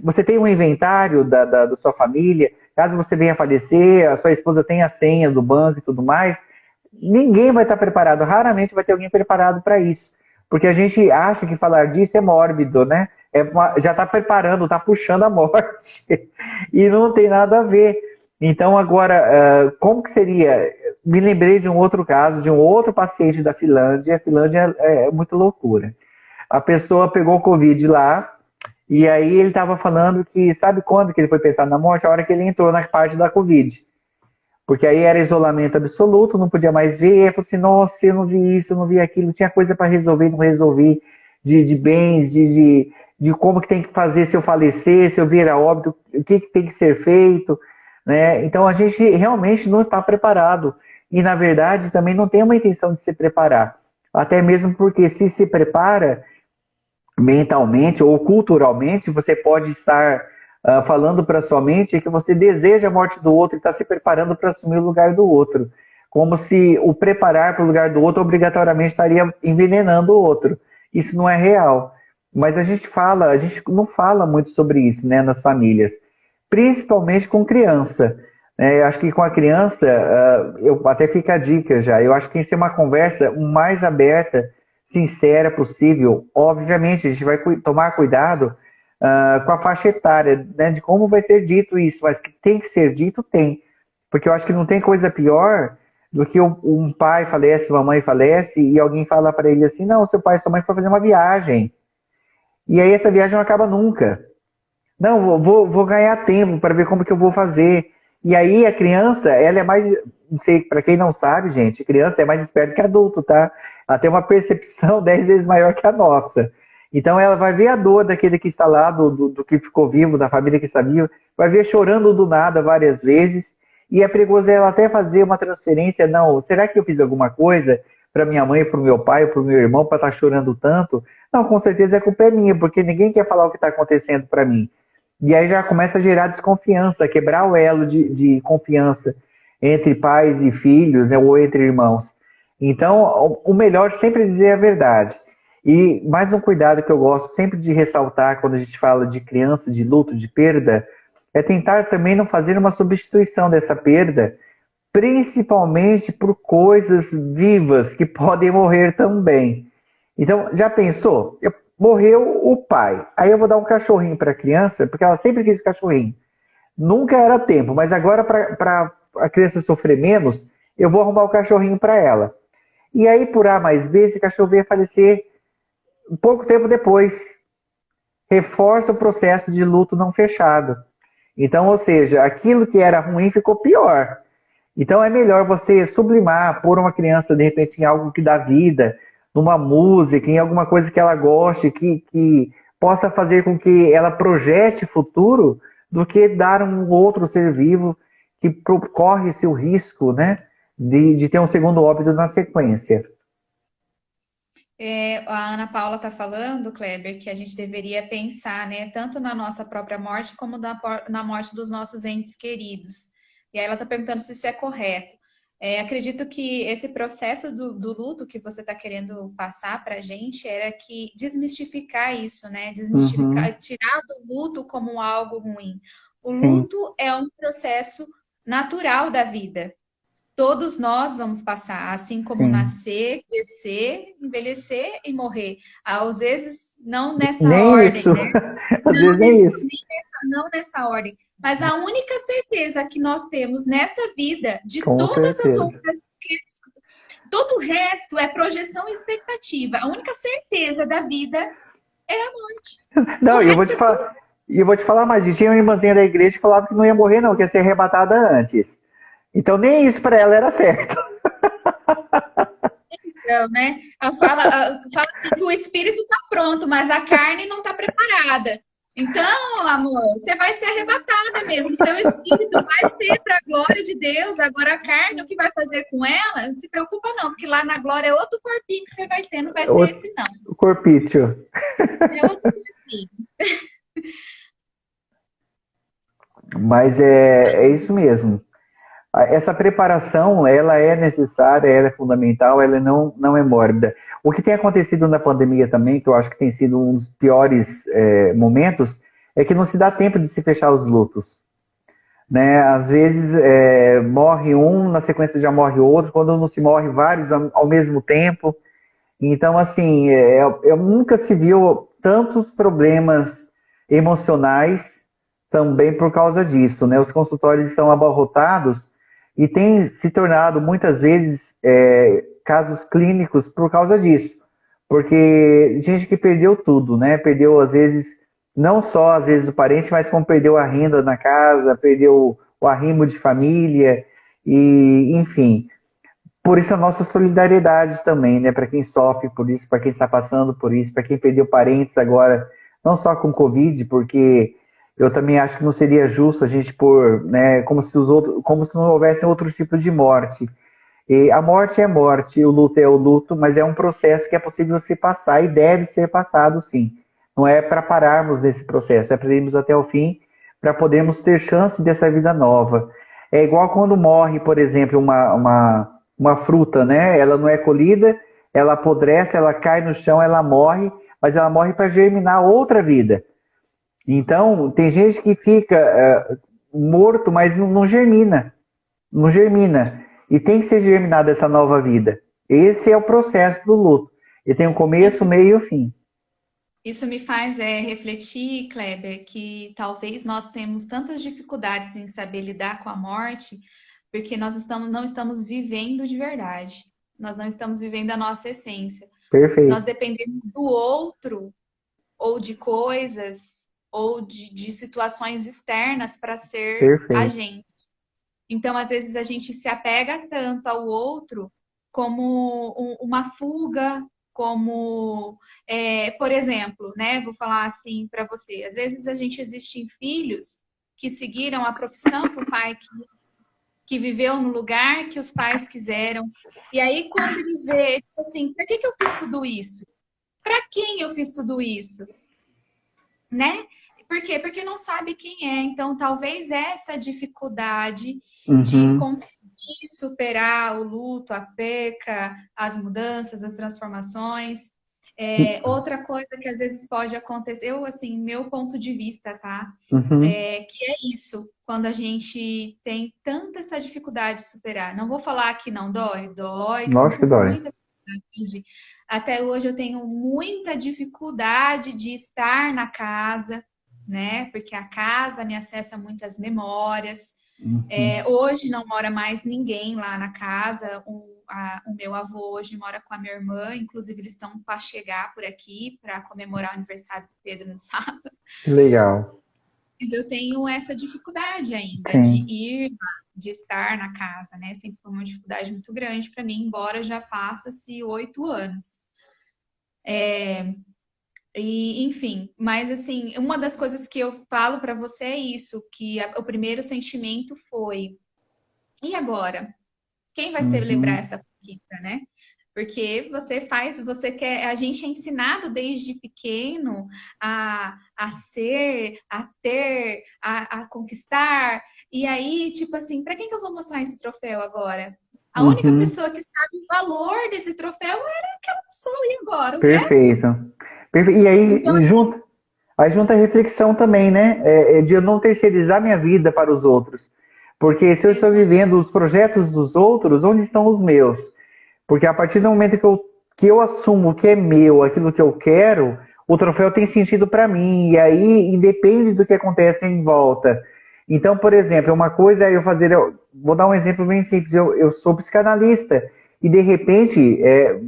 você tem um inventário da sua família, caso você venha a falecer, a sua esposa tem a senha do banco e tudo mais, ninguém vai estar preparado, raramente vai ter alguém preparado para isso. Porque a gente acha que falar disso é mórbido, né? Já está preparando, está puxando a morte. E não tem nada a ver. Então, agora, como que seria? Me lembrei de um outro caso, de um outro paciente da Finlândia. A Finlândia é muito loucura. A pessoa pegou Covid lá, e aí ele estava falando que, sabe quando que ele foi pensar na morte? A hora que ele entrou na parte da Covid. Porque aí era isolamento absoluto, não podia mais ver. E ele falou assim: nossa, eu não vi isso, eu não vi aquilo, tinha coisa para resolver, não resolvi, de bens, de como que tem que fazer se eu falecer, se eu vir a óbito, o que tem que ser feito. Né? Então a gente realmente não está preparado. E na verdade também não tem uma intenção de se preparar. Até mesmo porque se prepara mentalmente ou culturalmente, você pode estar falando para sua mente que você deseja a morte do outro e está se preparando para assumir o lugar do outro. Como se o preparar para o lugar do outro obrigatoriamente estaria envenenando o outro. isso não é real. Mas a gente não fala muito sobre isso, né, nas famílias, principalmente com criança. Eu acho que com a criança, eu até fica a dica já. Eu acho que tem que ser uma conversa o mais aberta, sincera possível. Obviamente, a gente vai tomar cuidado com a faixa etária, né, de como vai ser dito isso, mas que tem que ser dito, tem. Porque eu acho que não tem coisa pior do que um pai falece, uma mãe falece, e alguém fala para ele assim, não, seu pai e sua mãe foram fazer uma viagem. E aí essa viagem não acaba nunca. Não, vou ganhar tempo para ver como que eu vou fazer. E aí a criança, ela é mais, não sei, para quem não sabe, gente, a criança é mais esperta que adulto, tá? Ela tem uma percepção 10 vezes maior que a nossa. Então ela vai ver a dor daquele que está lá, do que ficou vivo, da família que está viva, vai ver chorando do nada várias vezes, e é perigoso ela até fazer uma transferência, não, será que eu fiz alguma coisa para minha mãe, para o meu pai, para o meu irmão, para estar chorando tanto? Não, com certeza a culpa é minha, porque ninguém quer falar o que está acontecendo para mim. E aí já começa a gerar desconfiança, quebrar o elo de confiança entre pais e filhos, né, ou entre irmãos. Então, o melhor sempre é dizer a verdade. E mais um cuidado que eu gosto sempre de ressaltar quando a gente fala de criança, de luto, de perda, é tentar também não fazer uma substituição dessa perda, principalmente por coisas vivas que podem morrer também. Então, já pensou? Morreu o pai. Aí eu vou dar um cachorrinho para a criança, porque ela sempre quis o cachorrinho. Nunca era tempo, mas agora para a criança sofrer menos, eu vou arrumar o cachorrinho para ela. E aí, por A mais B, esse cachorro veio a falecer um pouco tempo depois. Reforça o processo de luto não fechado. Então, ou seja, aquilo que era ruim ficou pior. Então é melhor você sublimar, pôr uma criança, de repente, em algo que dá vida, numa música, em alguma coisa que ela goste, que possa fazer com que ela projete futuro, do que dar um outro ser vivo que corre-se o risco, né, de ter um segundo óbito na sequência. A Ana Paula está falando, Kleber, que a gente deveria pensar, né, tanto na nossa própria morte como na morte dos nossos entes queridos. E aí ela está perguntando se isso é correto. Acredito que esse processo do luto que você está querendo passar para a gente era que desmistificar isso, né? Uhum, Desmistificar, tirar do luto como algo ruim. O sim. luto é um processo natural da vida. Todos nós vamos passar, assim como Sim. nascer, crescer, envelhecer e morrer. Às vezes, não nessa Nem isso. ordem, né? Às Não, vezes nem isso. não nessa ordem. Mas a única certeza que nós temos nessa vida, de Com todas as certeza. outras, todo o resto é projeção e expectativa. A única certeza da vida é a morte. O Não, resto é tudo. e eu vou te falar mais. Tinha uma irmãzinha da igreja que falava que não ia morrer, não, que ia ser arrebatada antes. Então nem isso para ela era certo. Então, né? Fala que o espírito está pronto, mas a carne não está preparada. Então, amor, você vai ser arrebatada mesmo. Seu espírito vai ser para a glória de Deus. Agora, a carne, o que vai fazer com ela? Não se preocupa, não, porque lá na glória é outro corpinho que você vai ter, não vai ser esse, não. O corpício. É outro corpinho. Mas é isso mesmo. Essa preparação, ela é necessária, ela é fundamental, ela não é mórbida. O que tem acontecido na pandemia também, que eu acho que tem sido um dos piores momentos, é que não se dá tempo de se fechar os lutos. Né? Às vezes morre um, na sequência já morre outro, quando não se morre vários ao mesmo tempo. Então, assim, eu nunca se viu tantos problemas emocionais também por causa disso, né? Os consultórios estão abarrotados e tem se tornado muitas vezes casos clínicos por causa disso, porque gente que perdeu tudo, né? Perdeu às vezes não só às vezes o parente, mas como perdeu a renda na casa, perdeu o arrimo de família e enfim. Por isso a nossa solidariedade também, né? Para quem sofre por isso, para quem está passando por isso, para quem perdeu parentes agora, não só com Covid, porque eu também acho que não seria justo a gente pôr, né, como se não houvesse outros tipos de morte. E a morte é morte, o luto é o luto, mas é um processo que é possível se passar e deve ser passado, sim. Não é para pararmos nesse processo, é para irmos até o fim, para podermos ter chance dessa vida nova. É igual quando morre, por exemplo, uma fruta, né? Ela não é colhida, ela apodrece, ela cai no chão, ela morre, mas ela morre para germinar outra vida. Então, tem gente que fica morto, mas não germina. Não germina. E tem que ser germinada essa nova vida. Esse é o processo do luto. Ele tem um começo, Isso, meio e fim. isso me faz refletir, Kleber, que talvez nós temos tantas dificuldades em saber lidar com a morte, porque não estamos vivendo de verdade. Nós não estamos vivendo a nossa essência. Nós Perfeito, dependemos do outro, ou de coisas, ou de situações externas para ser a perfeito. gente. Então, às vezes, a gente se apega tanto ao outro como uma fuga, como, por exemplo, né? Vou falar assim para você. Às vezes a gente existe em filhos que seguiram a profissão que o pai que viveu no lugar que os pais quiseram. E aí, quando ele vê, tipo assim, para que eu fiz tudo isso? Para quem eu fiz tudo isso? Né? Por quê? Porque não sabe quem é. Então, talvez essa dificuldade de Uhum, conseguir superar o luto, a perca, as mudanças, as transformações. Outra coisa que às vezes pode acontecer, eu, assim, meu ponto de vista, tá? uhum. Que é isso, quando a gente tem tanta essa dificuldade de superar. Não vou falar que não dói, dói, Lógico que sinto dói. muita dificuldade. Até hoje eu tenho muita dificuldade de estar na casa, né? Porque a casa me acessa muitas memórias. Uhum. Hoje não mora mais ninguém lá na casa. O meu avô hoje mora com a minha irmã, inclusive eles estão para chegar por aqui para comemorar o aniversário do Pedro no sábado. Que legal. Mas eu tenho essa dificuldade ainda de Sim. ir, de estar na casa, né? Sempre foi uma dificuldade muito grande para mim, embora já faça-se 8 anos. E, enfim, mas assim, uma das coisas que eu falo para você é isso, que o primeiro sentimento foi, e agora? Quem vai celebrar Uhum. essa conquista, né? Porque você faz, você quer, a gente é ensinado desde pequeno a ser, a ter, a conquistar. E aí, tipo assim, para quem que eu vou mostrar esse troféu agora? A única Uhum. pessoa que sabe o valor desse troféu era aquela pessoa, e agora? O resto? Perfeito. E Então, aí junta a reflexão também, né? De eu não terceirizar minha vida para os outros. Porque se eu estou exato. vivendo os projetos dos outros, onde estão os meus? Porque a partir do momento que eu assumo o que é meu, aquilo que eu quero, o troféu tem sentido para mim. E aí independe do que acontece em volta. Então, por exemplo, uma coisa é eu fazer. Vou dar um exemplo bem simples. Eu sou psicanalista. E de repente,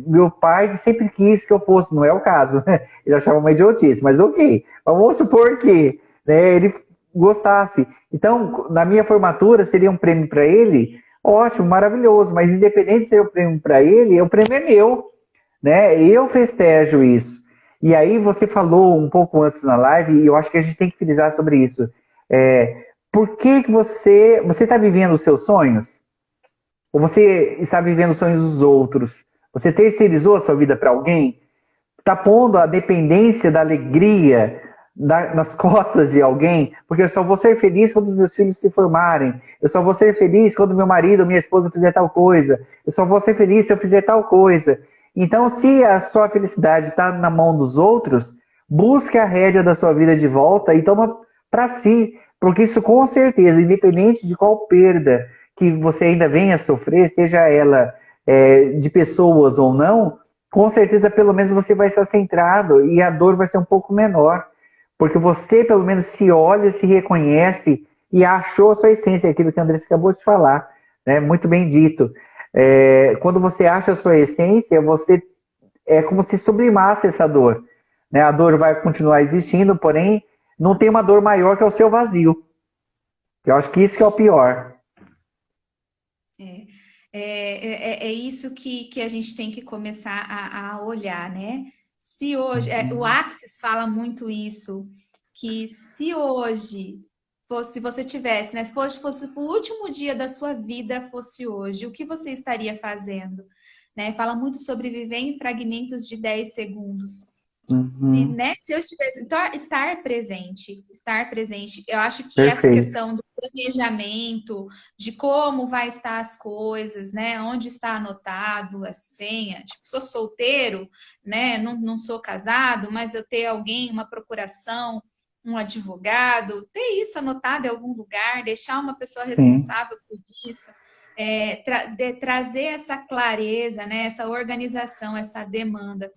meu pai sempre quis que eu fosse, não é o caso, né? Ele achava uma idiotice, mas ok. Mas vamos supor que, né, ele gostasse. Então, na minha formatura, seria um prêmio para ele. Ótimo, maravilhoso, mas independente de ser o prêmio para ele, o prêmio é meu, né? Eu festejo isso. E aí você falou um pouco antes na live, e eu acho que a gente tem que frisar sobre isso. Por que que você está vivendo os seus sonhos? Ou você está vivendo os sonhos dos outros? Você terceirizou a sua vida para alguém? Está pondo a dependência da alegria nas costas de alguém, porque eu só vou ser feliz quando os meus filhos se formarem, eu só vou ser feliz quando meu marido ou minha esposa fizer tal coisa, eu só vou ser feliz se eu fizer tal coisa. Então, se a sua felicidade está na mão dos outros, busque a rédea da sua vida de volta e toma para si, porque isso com certeza, independente de qual perda que você ainda venha a sofrer, seja ela de pessoas ou não, com certeza pelo menos você vai estar centrado e a dor vai ser um pouco menor. Porque você pelo menos se olha, se reconhece e achou a sua essência, aquilo que a Andressa acabou de falar, né? Muito bem dito. Quando você acha a sua essência, você é como se sublimasse essa dor. Né? A dor vai continuar existindo, porém não tem uma dor maior que é o seu vazio. Eu acho que isso que é o pior. É isso que a gente tem que começar a olhar, né? Se hoje, o Uhum. Axis fala muito isso, que se hoje fosse, se você tivesse, né? Se fosse o último dia da sua vida fosse hoje, o que você estaria fazendo? Né? Fala muito sobre viver em fragmentos de 10 segundos. Se, Uhum. né, se eu estivesse, então, estar presente. Eu acho que essa Perfeito. questão do planejamento, de como vai estar as coisas, né, onde está anotado a senha. Tipo, sou solteiro, né, não sou casado, mas eu ter alguém, uma procuração, um advogado, ter isso anotado em algum lugar, deixar uma pessoa Sim. responsável por isso. Trazer essa clareza, né, essa organização, essa demanda.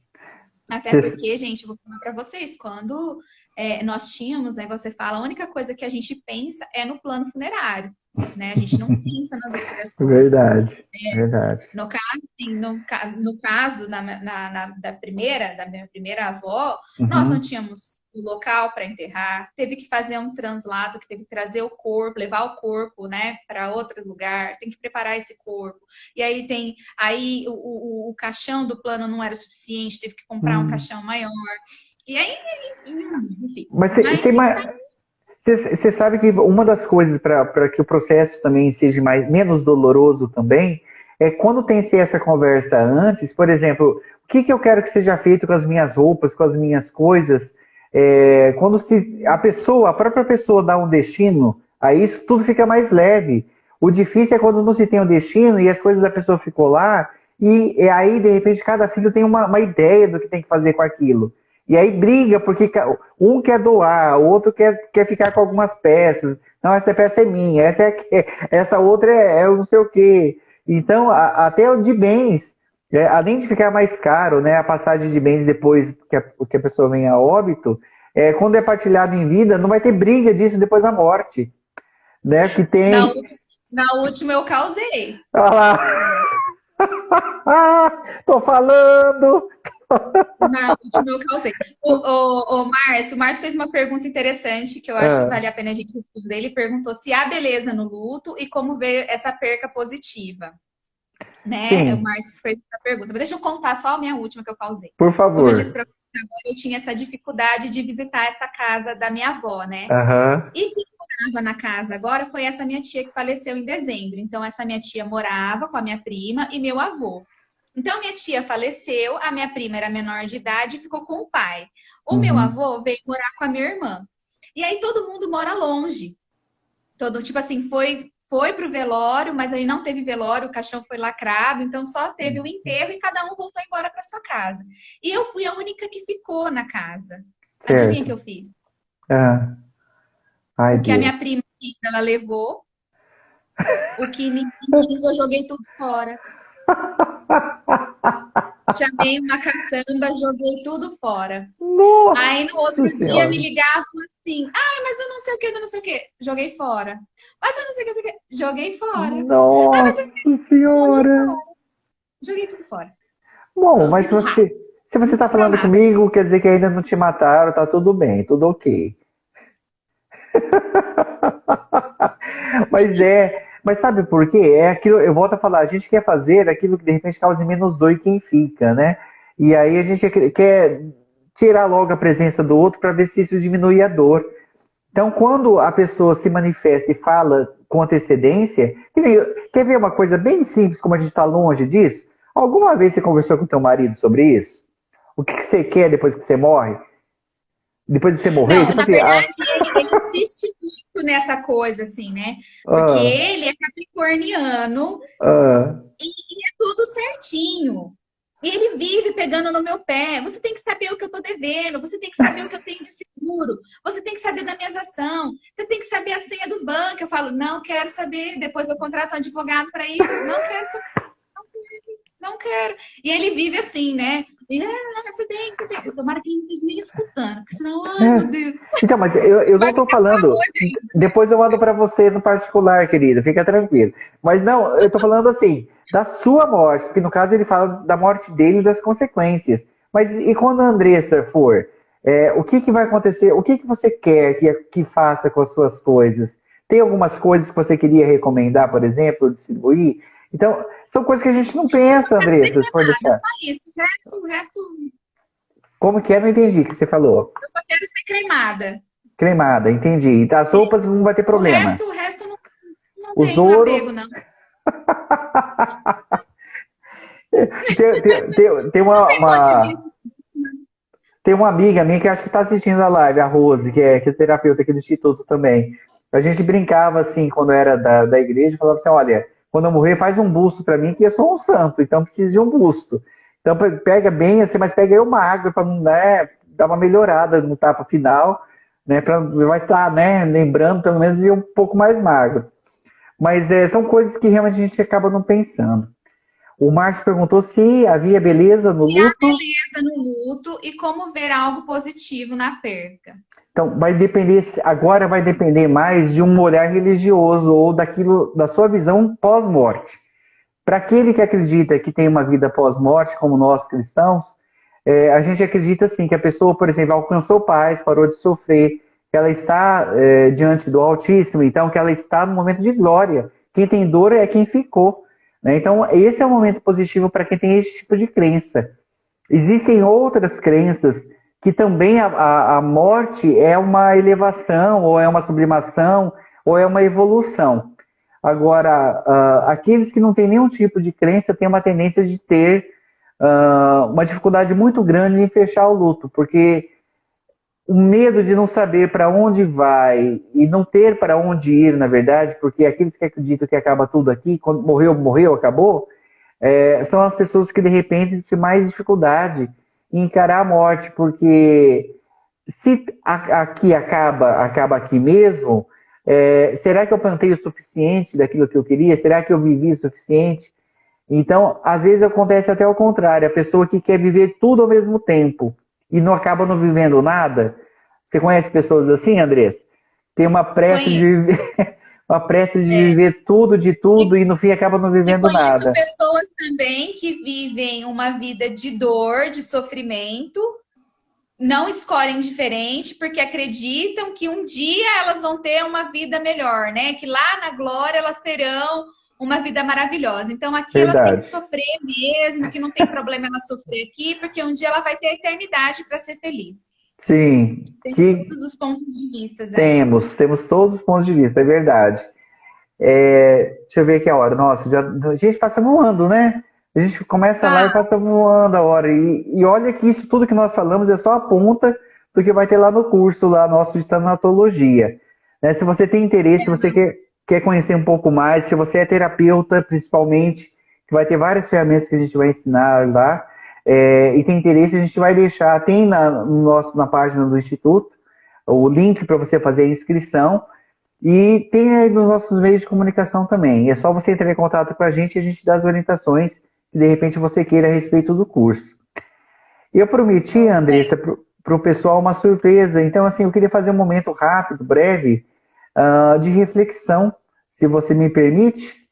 Até Cês- porque, gente, vou falar para vocês, quando nós tínhamos, né, você fala, a única coisa que a gente pensa é no plano funerário, né? A gente não pensa nas outras coisas. Verdade, verdade. No caso, assim, no caso da minha primeira avó, nós não Uhum. tínhamos o local para enterrar, teve que fazer um translado, que teve que trazer o corpo, levar o corpo, né, para outro lugar, tem que preparar esse corpo. E aí o caixão do plano não era suficiente, teve que comprar um Hum. caixão maior. E aí, enfim, Mas mas você sabe que uma das coisas para que o processo também seja menos doloroso também é quando tem-se essa conversa antes, por exemplo, o que eu quero que seja feito com as minhas roupas, com as minhas coisas, quando a própria pessoa dá um destino, aí isso tudo fica mais leve. O difícil é quando não se tem um destino e as coisas da pessoa ficou lá e aí de repente cada filho tem uma ideia do que tem que fazer com aquilo. E aí briga, porque um quer doar, o outro quer ficar com algumas peças. Não, essa peça é minha, essa outra é eu não sei o quê. Então, até o de bens, além de ficar mais caro, né, a passagem de bens depois que a pessoa vem a óbito, quando é partilhado em vida, não vai ter briga disso depois da morte. Né, que na, tem. ulti- na última eu causei. Olha lá, tô falando! Na última eu causei. O Márcio fez uma pergunta interessante que eu acho que Ah, vale a pena a gente responder. Ele perguntou se há beleza no luto e como ver essa perca positiva, né? O sim, Marcos fez essa pergunta. Mas deixa eu contar só a minha última que eu causei. por Como eu disse favor. para você agora, eu tinha essa dificuldade de visitar essa casa da minha avó, né? Aham, E quem morava na casa agora foi essa minha tia que faleceu em dezembro. Então, essa minha tia morava com a minha prima e meu avô. Então, minha tia faleceu, a minha prima era menor de idade e ficou com o pai. O meu uhum, avô veio morar com a minha irmã. E aí todo mundo mora longe. Todo, tipo assim, foi pro velório, mas aí não teve velório, o caixão foi lacrado, então só teve o enterro e cada um voltou embora para sua casa. E eu fui a única que ficou na casa. Adivinha o que certo. eu fiz? Ah, ai, O que a minha Deus. prima quis, ela levou. O que ninguém quis, eu joguei tudo fora. Chamei uma caçamba, joguei tudo fora. Aí no outro Nossa dia me Senhora. ligavam assim: ah, mas eu não sei o que, eu não sei o que. Joguei fora. Mas eu não sei o que, não sei o que. Joguei fora. Ah, mas eu Nossa joguei Senhora. fora. Joguei tudo fora. Bom, Eu mas fiz o rápido, se você não tá sobrou falando nada. comigo, quer dizer que ainda não te mataram, tá tudo bem, tudo ok. Mas sabe por quê? É aquilo, eu volto a falar, a gente quer fazer aquilo que de repente cause menos dor em quem fica, né? E aí a gente quer tirar logo a presença do outro para ver se isso diminui a dor. Então, quando a pessoa se manifesta e fala com antecedência, quer ver uma coisa bem simples, como a gente está longe disso? Alguma vez você conversou com teu marido sobre isso? O que você quer depois que você morre? Depois de você morrer? Não, Tipo na assim, verdade, ele insiste muito nessa coisa, assim, né? Porque ah, ele é capricorniano ah, e é tudo certinho. E ele vive pegando no meu pé. Você tem que saber o que eu tô devendo, você tem que saber o que eu tenho de seguro, você tem que saber da minha ação, você tem que saber a senha dos bancos. Eu falo, não quero saber, depois eu contrato um advogado para isso. Não quero saber, não quero. E ele vive assim, né? E, você tem. Tomara que ele não esteja nem escutando, porque senão, ai meu é. Deus, Então, mas eu não vai estou ficar falando. hoje. Depois eu mando para você no particular, querida, fica tranquilo. Mas não, eu estou falando assim, da sua morte, porque no caso ele fala da morte dele e das consequências. Mas e quando a Andressa for? O que vai acontecer? O que você quer que faça com as suas coisas? Tem algumas coisas que você queria recomendar, por exemplo, distribuir? Então, são coisas que a gente não pensa, Andressa, se for Nada, deixar. só isso. O resto, Como que é? Não entendi o que você falou. eu só quero ser cremada. Cremada, entendi. Então, as roupas não vai ter problema. O resto não O tenho apego, Zoro não. tem Não tem uma. ponto de vista. Tem uma amiga minha que acho que está assistindo a live, a Rose, que é terapeuta aqui do Instituto também. A gente brincava assim, quando era da igreja, falava assim, olha, quando eu morrer, faz um busto para mim, que eu sou um santo, então preciso de um busto. Então pega bem assim, mas pega eu magro, para né, dar uma melhorada no tapa final, né, vai estar, né, lembrando pelo menos de um pouco mais magro. Mas são coisas que realmente a gente acaba não pensando. O Márcio perguntou se havia beleza no E a luto. beleza no luto e como ver algo positivo na perca. Então, vai depender, agora vai depender mais de um olhar religioso ou daquilo, da sua visão pós-morte. Para aquele que acredita que tem uma vida pós-morte, como nós cristãos, a gente acredita assim que a pessoa, por exemplo, alcançou paz, parou de sofrer, que ela está diante do Altíssimo, então que ela está no momento de glória. Quem tem dor é quem ficou. Né? Então, esse é um momento positivo para quem tem esse tipo de crença. Existem outras crenças que também a morte é uma elevação, ou é uma sublimação, ou é uma evolução. Agora, aqueles que não têm nenhum tipo de crença têm uma tendência de ter uma dificuldade muito grande em fechar o luto, porque o medo de não saber para onde vai e não ter para onde ir, na verdade, porque aqueles que acreditam que acaba tudo aqui, quando morreu, morreu, acabou, são as pessoas que de repente têm mais dificuldade em encarar a morte, porque se aqui acaba aqui mesmo, será que eu plantei o suficiente daquilo que eu queria? Será que eu vivi o suficiente? Então, às vezes acontece até o contrário, a pessoa que quer viver tudo ao mesmo tempo e não acaba não vivendo nada. Você conhece pessoas assim, Andressa? Tem uma pressa de Conheço. viver, uma pressa de É. viver tudo de tudo e no fim acaba não E vivendo conheço nada. pessoas também que vivem uma vida de dor, de sofrimento, não escolhem diferente porque acreditam que um dia elas vão ter uma vida melhor, né? Que lá na glória elas terão uma vida maravilhosa. Então aqui elas têm que Verdade. sofrer mesmo, que não tem problema ela sofrer aqui, porque um dia ela vai ter a eternidade para ser feliz. Sim, Tem que todos os pontos de vista aí. temos todos os pontos de vista, é verdade. Deixa eu ver aqui a hora. Nossa, a gente passa voando, né? A gente começa lá e Tá, passa voando a hora. E olha que isso tudo que nós falamos é só a ponta do que vai ter lá no curso lá nosso de tanatologia. Né? Se você tem interesse, se você quer conhecer um pouco mais, se você é terapeuta, principalmente, que vai ter várias ferramentas que a gente vai ensinar lá, e tem interesse, a gente vai deixar, tem na página do Instituto, o link para você fazer a inscrição. E tem aí nos nossos meios de comunicação também. É só você entrar em contato com a gente e a gente dá as orientações que de repente você queira a respeito do curso. Eu prometi, Andressa, para o pessoal uma surpresa. Então, assim, eu queria fazer um momento rápido, breve, de reflexão, se você me permite.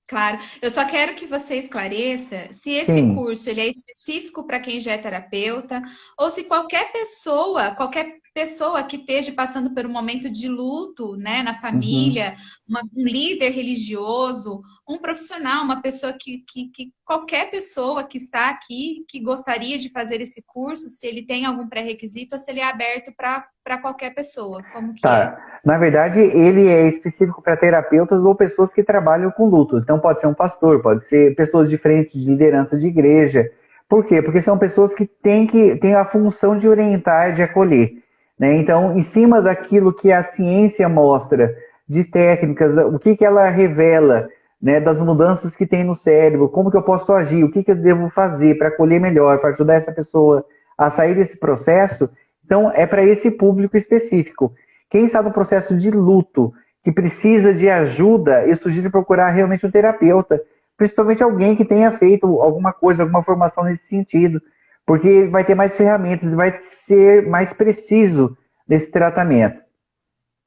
claro. Eu só quero que você esclareça se esse Sim. curso ele é específico para quem já é terapeuta ou se qualquer pessoa que esteja passando por um momento de luto, né, na Uhum. família, um líder religioso, um profissional, uma pessoa qualquer pessoa que está aqui que gostaria de fazer esse curso, se ele tem algum pré-requisito ou se ele é aberto para qualquer pessoa, como que é? Tá. Na verdade, ele é específico para terapeutas ou pessoas que trabalham com luto. Então, pode ser um pastor, pode ser pessoas diferentes de liderança de igreja. Por quê? Porque são pessoas que têm a função de orientar, de acolher. Né? Então, em cima daquilo que a ciência mostra, de técnicas, o que ela revela, né, das mudanças que tem no cérebro, como que eu posso agir, o que eu devo fazer para acolher melhor, para ajudar essa pessoa a sair desse processo. Então, é para esse público específico. Quem está no processo de luto, que precisa de ajuda, eu sugiro procurar realmente um terapeuta, principalmente alguém que tenha feito alguma coisa, alguma formação nesse sentido, porque vai ter mais ferramentas e vai ser mais preciso nesse tratamento.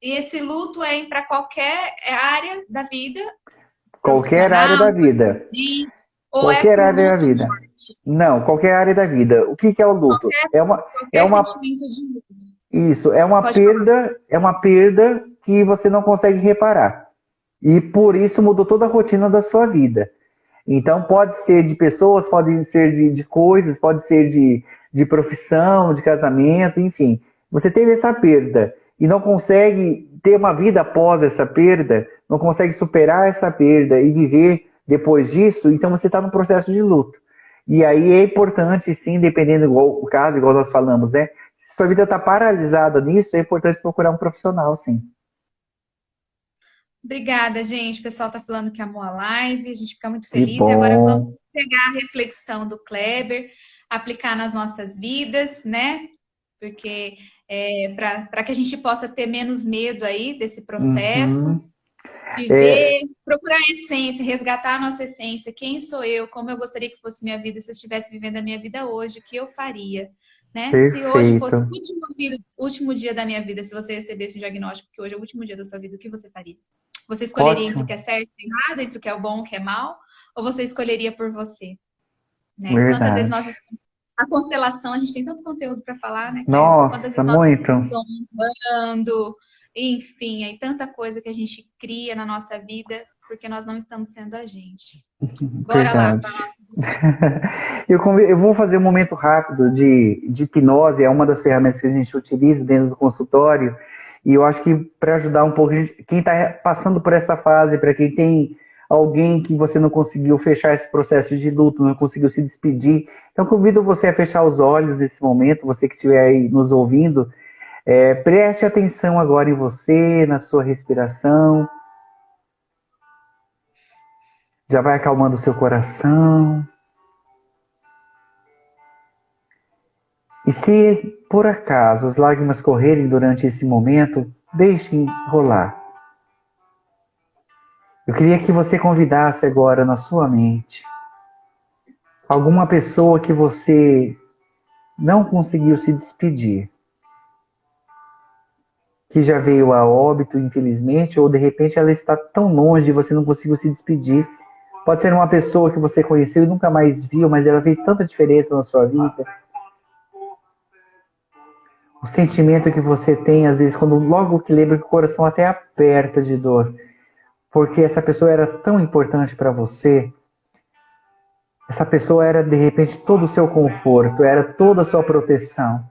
E esse luto é para qualquer área da vida, Qualquer área profissional, da vida. ou é Qualquer para o área da luto vida. morte? Não, qualquer área da vida. O que é o luto? Qualquer, É qualquer uma sentimento de luto. isso, Pode falar. é uma perda que você não consegue reparar. E por isso mudou toda a rotina da sua vida. Então pode ser de pessoas, pode ser de coisas, pode ser de profissão, de casamento, enfim. Você teve essa perda e não consegue ter uma vida após essa perda, não consegue superar essa perda e viver depois disso, então você está no processo de luto. E aí é importante, sim, dependendo igual o caso, igual nós falamos, né? Se sua vida está paralisada nisso, é importante procurar um profissional, sim. Obrigada, gente. O pessoal está falando que amou a live, a gente fica muito Que feliz. E agora vamos bom. pegar a reflexão do Kleber, aplicar nas nossas vidas, né? Porque para que a gente possa ter menos medo aí desse processo, Uhum. É, viver, procurar a essência, resgatar a nossa essência. Quem sou eu? Como eu gostaria que fosse minha vida se eu estivesse vivendo a minha vida hoje? O que eu faria? Né? Se hoje fosse o perfeito. último dia da minha vida, se você recebesse o diagnóstico que hoje é o último dia da sua vida, o que você faria? Você escolheria entre o Ótimo. que é certo e errado, entre o que é o bom e o que é mal? Ou você escolheria por você? Né? Quantas vezes Verdade. nós a constelação, a gente tem tanto conteúdo para falar, né, Kleber? Quantas Nossa, vezes nós muito. estamos enfim, aí tanta coisa que a gente cria na nossa vida porque nós não estamos sendo a gente. Bora lá Verdade. para nossa. Eu vou fazer um momento rápido de hipnose, é uma das ferramentas que a gente utiliza dentro do consultório, e eu acho que para ajudar um pouco quem está passando por essa fase, para quem tem alguém que você não conseguiu fechar esse processo de luto, não conseguiu se despedir, então convido você a fechar os olhos nesse momento, você que estiver aí nos ouvindo, preste atenção agora em você, na sua respiração, já vai acalmando o seu coração. E se por acaso as lágrimas correrem durante esse momento, deixem rolar. Eu queria que você convidasse agora na sua mente alguma pessoa que você não conseguiu se despedir, que já veio a óbito, infelizmente, ou de repente ela está tão longe e você não conseguiu se despedir. Pode ser uma pessoa que você conheceu e nunca mais viu, mas ela fez tanta diferença na sua vida. O sentimento que você tem, às vezes, quando logo que lembra que o coração até aperta de dor. Porque essa pessoa era tão importante para você, essa pessoa era de repente todo o seu conforto, era toda a sua proteção.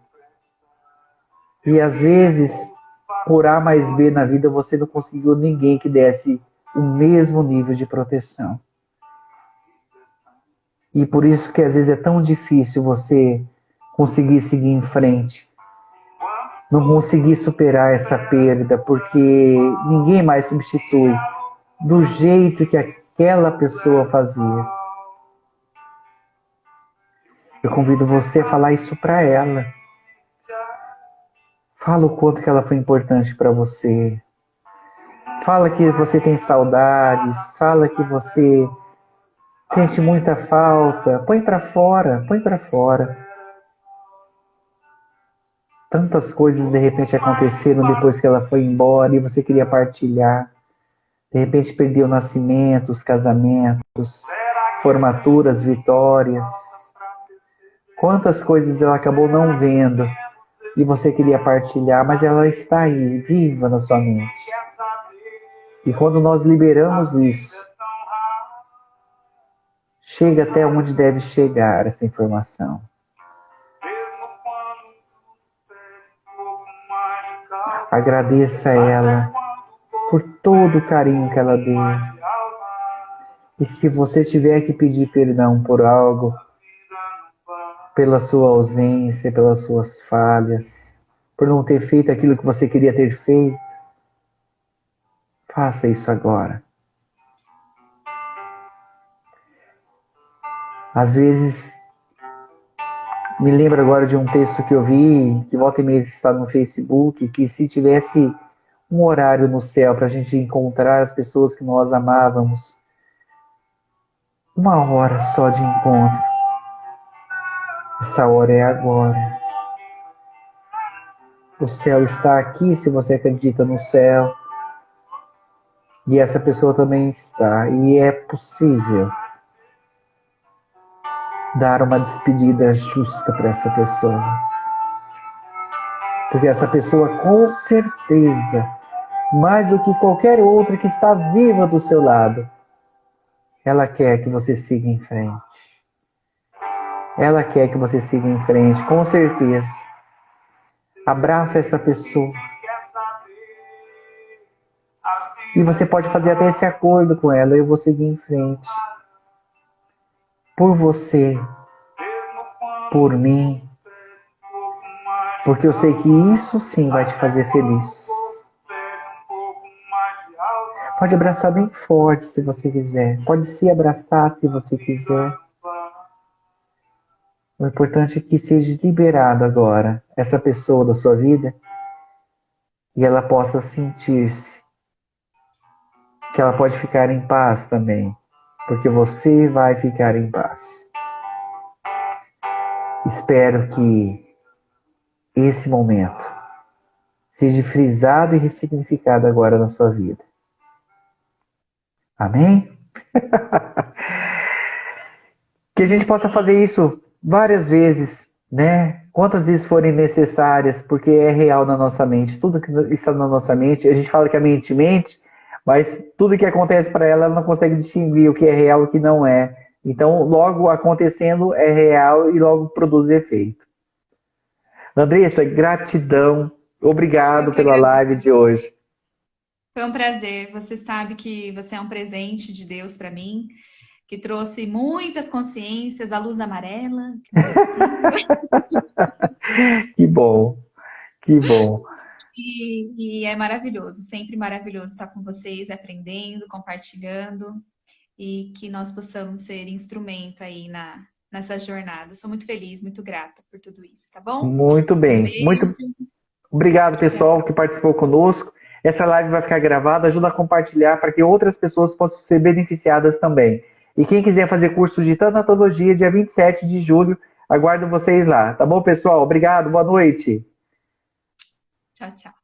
E às vezes, por A mais B na vida, você não conseguiu ninguém que desse o mesmo nível de proteção. E por isso que às vezes é tão difícil você conseguir seguir em frente, não conseguir superar essa perda, porque ninguém mais substitui do jeito que aquela pessoa fazia. Eu convido você a falar isso para ela. Fala o quanto que ela foi importante para você. Fala que você tem saudades. Fala que você sente muita falta. Põe para fora, põe para fora. Tantas coisas de repente aconteceram depois que ela foi embora e você queria partilhar. De repente perdeu nascimentos, casamentos, formaturas, vitórias. Quantas coisas ela acabou não vendo e você queria partilhar, mas ela está aí, viva na sua mente. E quando nós liberamos isso, chega até onde deve chegar essa informação. Agradeça a ela por todo o carinho que ela deu. E se você tiver que pedir perdão por algo, pela sua ausência, pelas suas falhas, por não ter feito aquilo que você queria ter feito, faça isso agora. Às vezes, me lembro agora de um texto que eu vi, que volta e meia está no Facebook, que se tivesse um horário no céu para a gente encontrar as pessoas que nós amávamos, uma hora só de encontro, essa hora é agora. O céu está aqui se você acredita no céu, e essa pessoa também está, e é possível dar uma despedida justa para essa pessoa. Porque essa pessoa, com certeza, mais do que qualquer outra que está viva do seu lado, ela quer que você siga em frente. Ela quer que você siga em frente, com certeza. Abraça essa pessoa. E você pode fazer até esse acordo com ela, eu vou seguir em frente. Por você, por mim, porque eu sei que isso sim vai te fazer feliz. Pode abraçar bem forte se você quiser. Pode se abraçar se você quiser. O importante é que seja liberado agora essa pessoa da sua vida e ela possa sentir-se que ela pode ficar em paz também, porque você vai ficar em paz. Espero que esse momento seja frisado e ressignificado agora na sua vida. Amém? Que a gente possa fazer isso várias vezes, né? Quantas vezes forem necessárias, porque é real na nossa mente. Tudo que está na nossa mente, a gente fala que a mente mente, mas tudo que acontece para ela, ela não consegue distinguir o que é real e o que não é. Então, logo acontecendo é real e logo produz efeito. Andressa, gratidão. Eu Obrigado que pela agradeço. live de hoje. Foi um prazer. Você sabe que você é um presente de Deus para mim, que trouxe muitas consciências, a luz amarela que eu preciso. Que bom, que bom. E é maravilhoso, sempre maravilhoso estar com vocês, aprendendo, compartilhando e que nós possamos ser instrumento aí nessa jornada. Eu sou muito feliz, muito grata por tudo isso, tá bom? Muito Um bem. Muito beijo. obrigado, Obrigada. pessoal, que participou conosco. Essa live vai ficar gravada, ajuda a compartilhar para que outras pessoas possam ser beneficiadas também. E quem quiser fazer curso de tanatologia, dia 27 de julho, aguardo vocês lá. Tá bom, pessoal? Obrigado, boa noite. Tchau, tchau.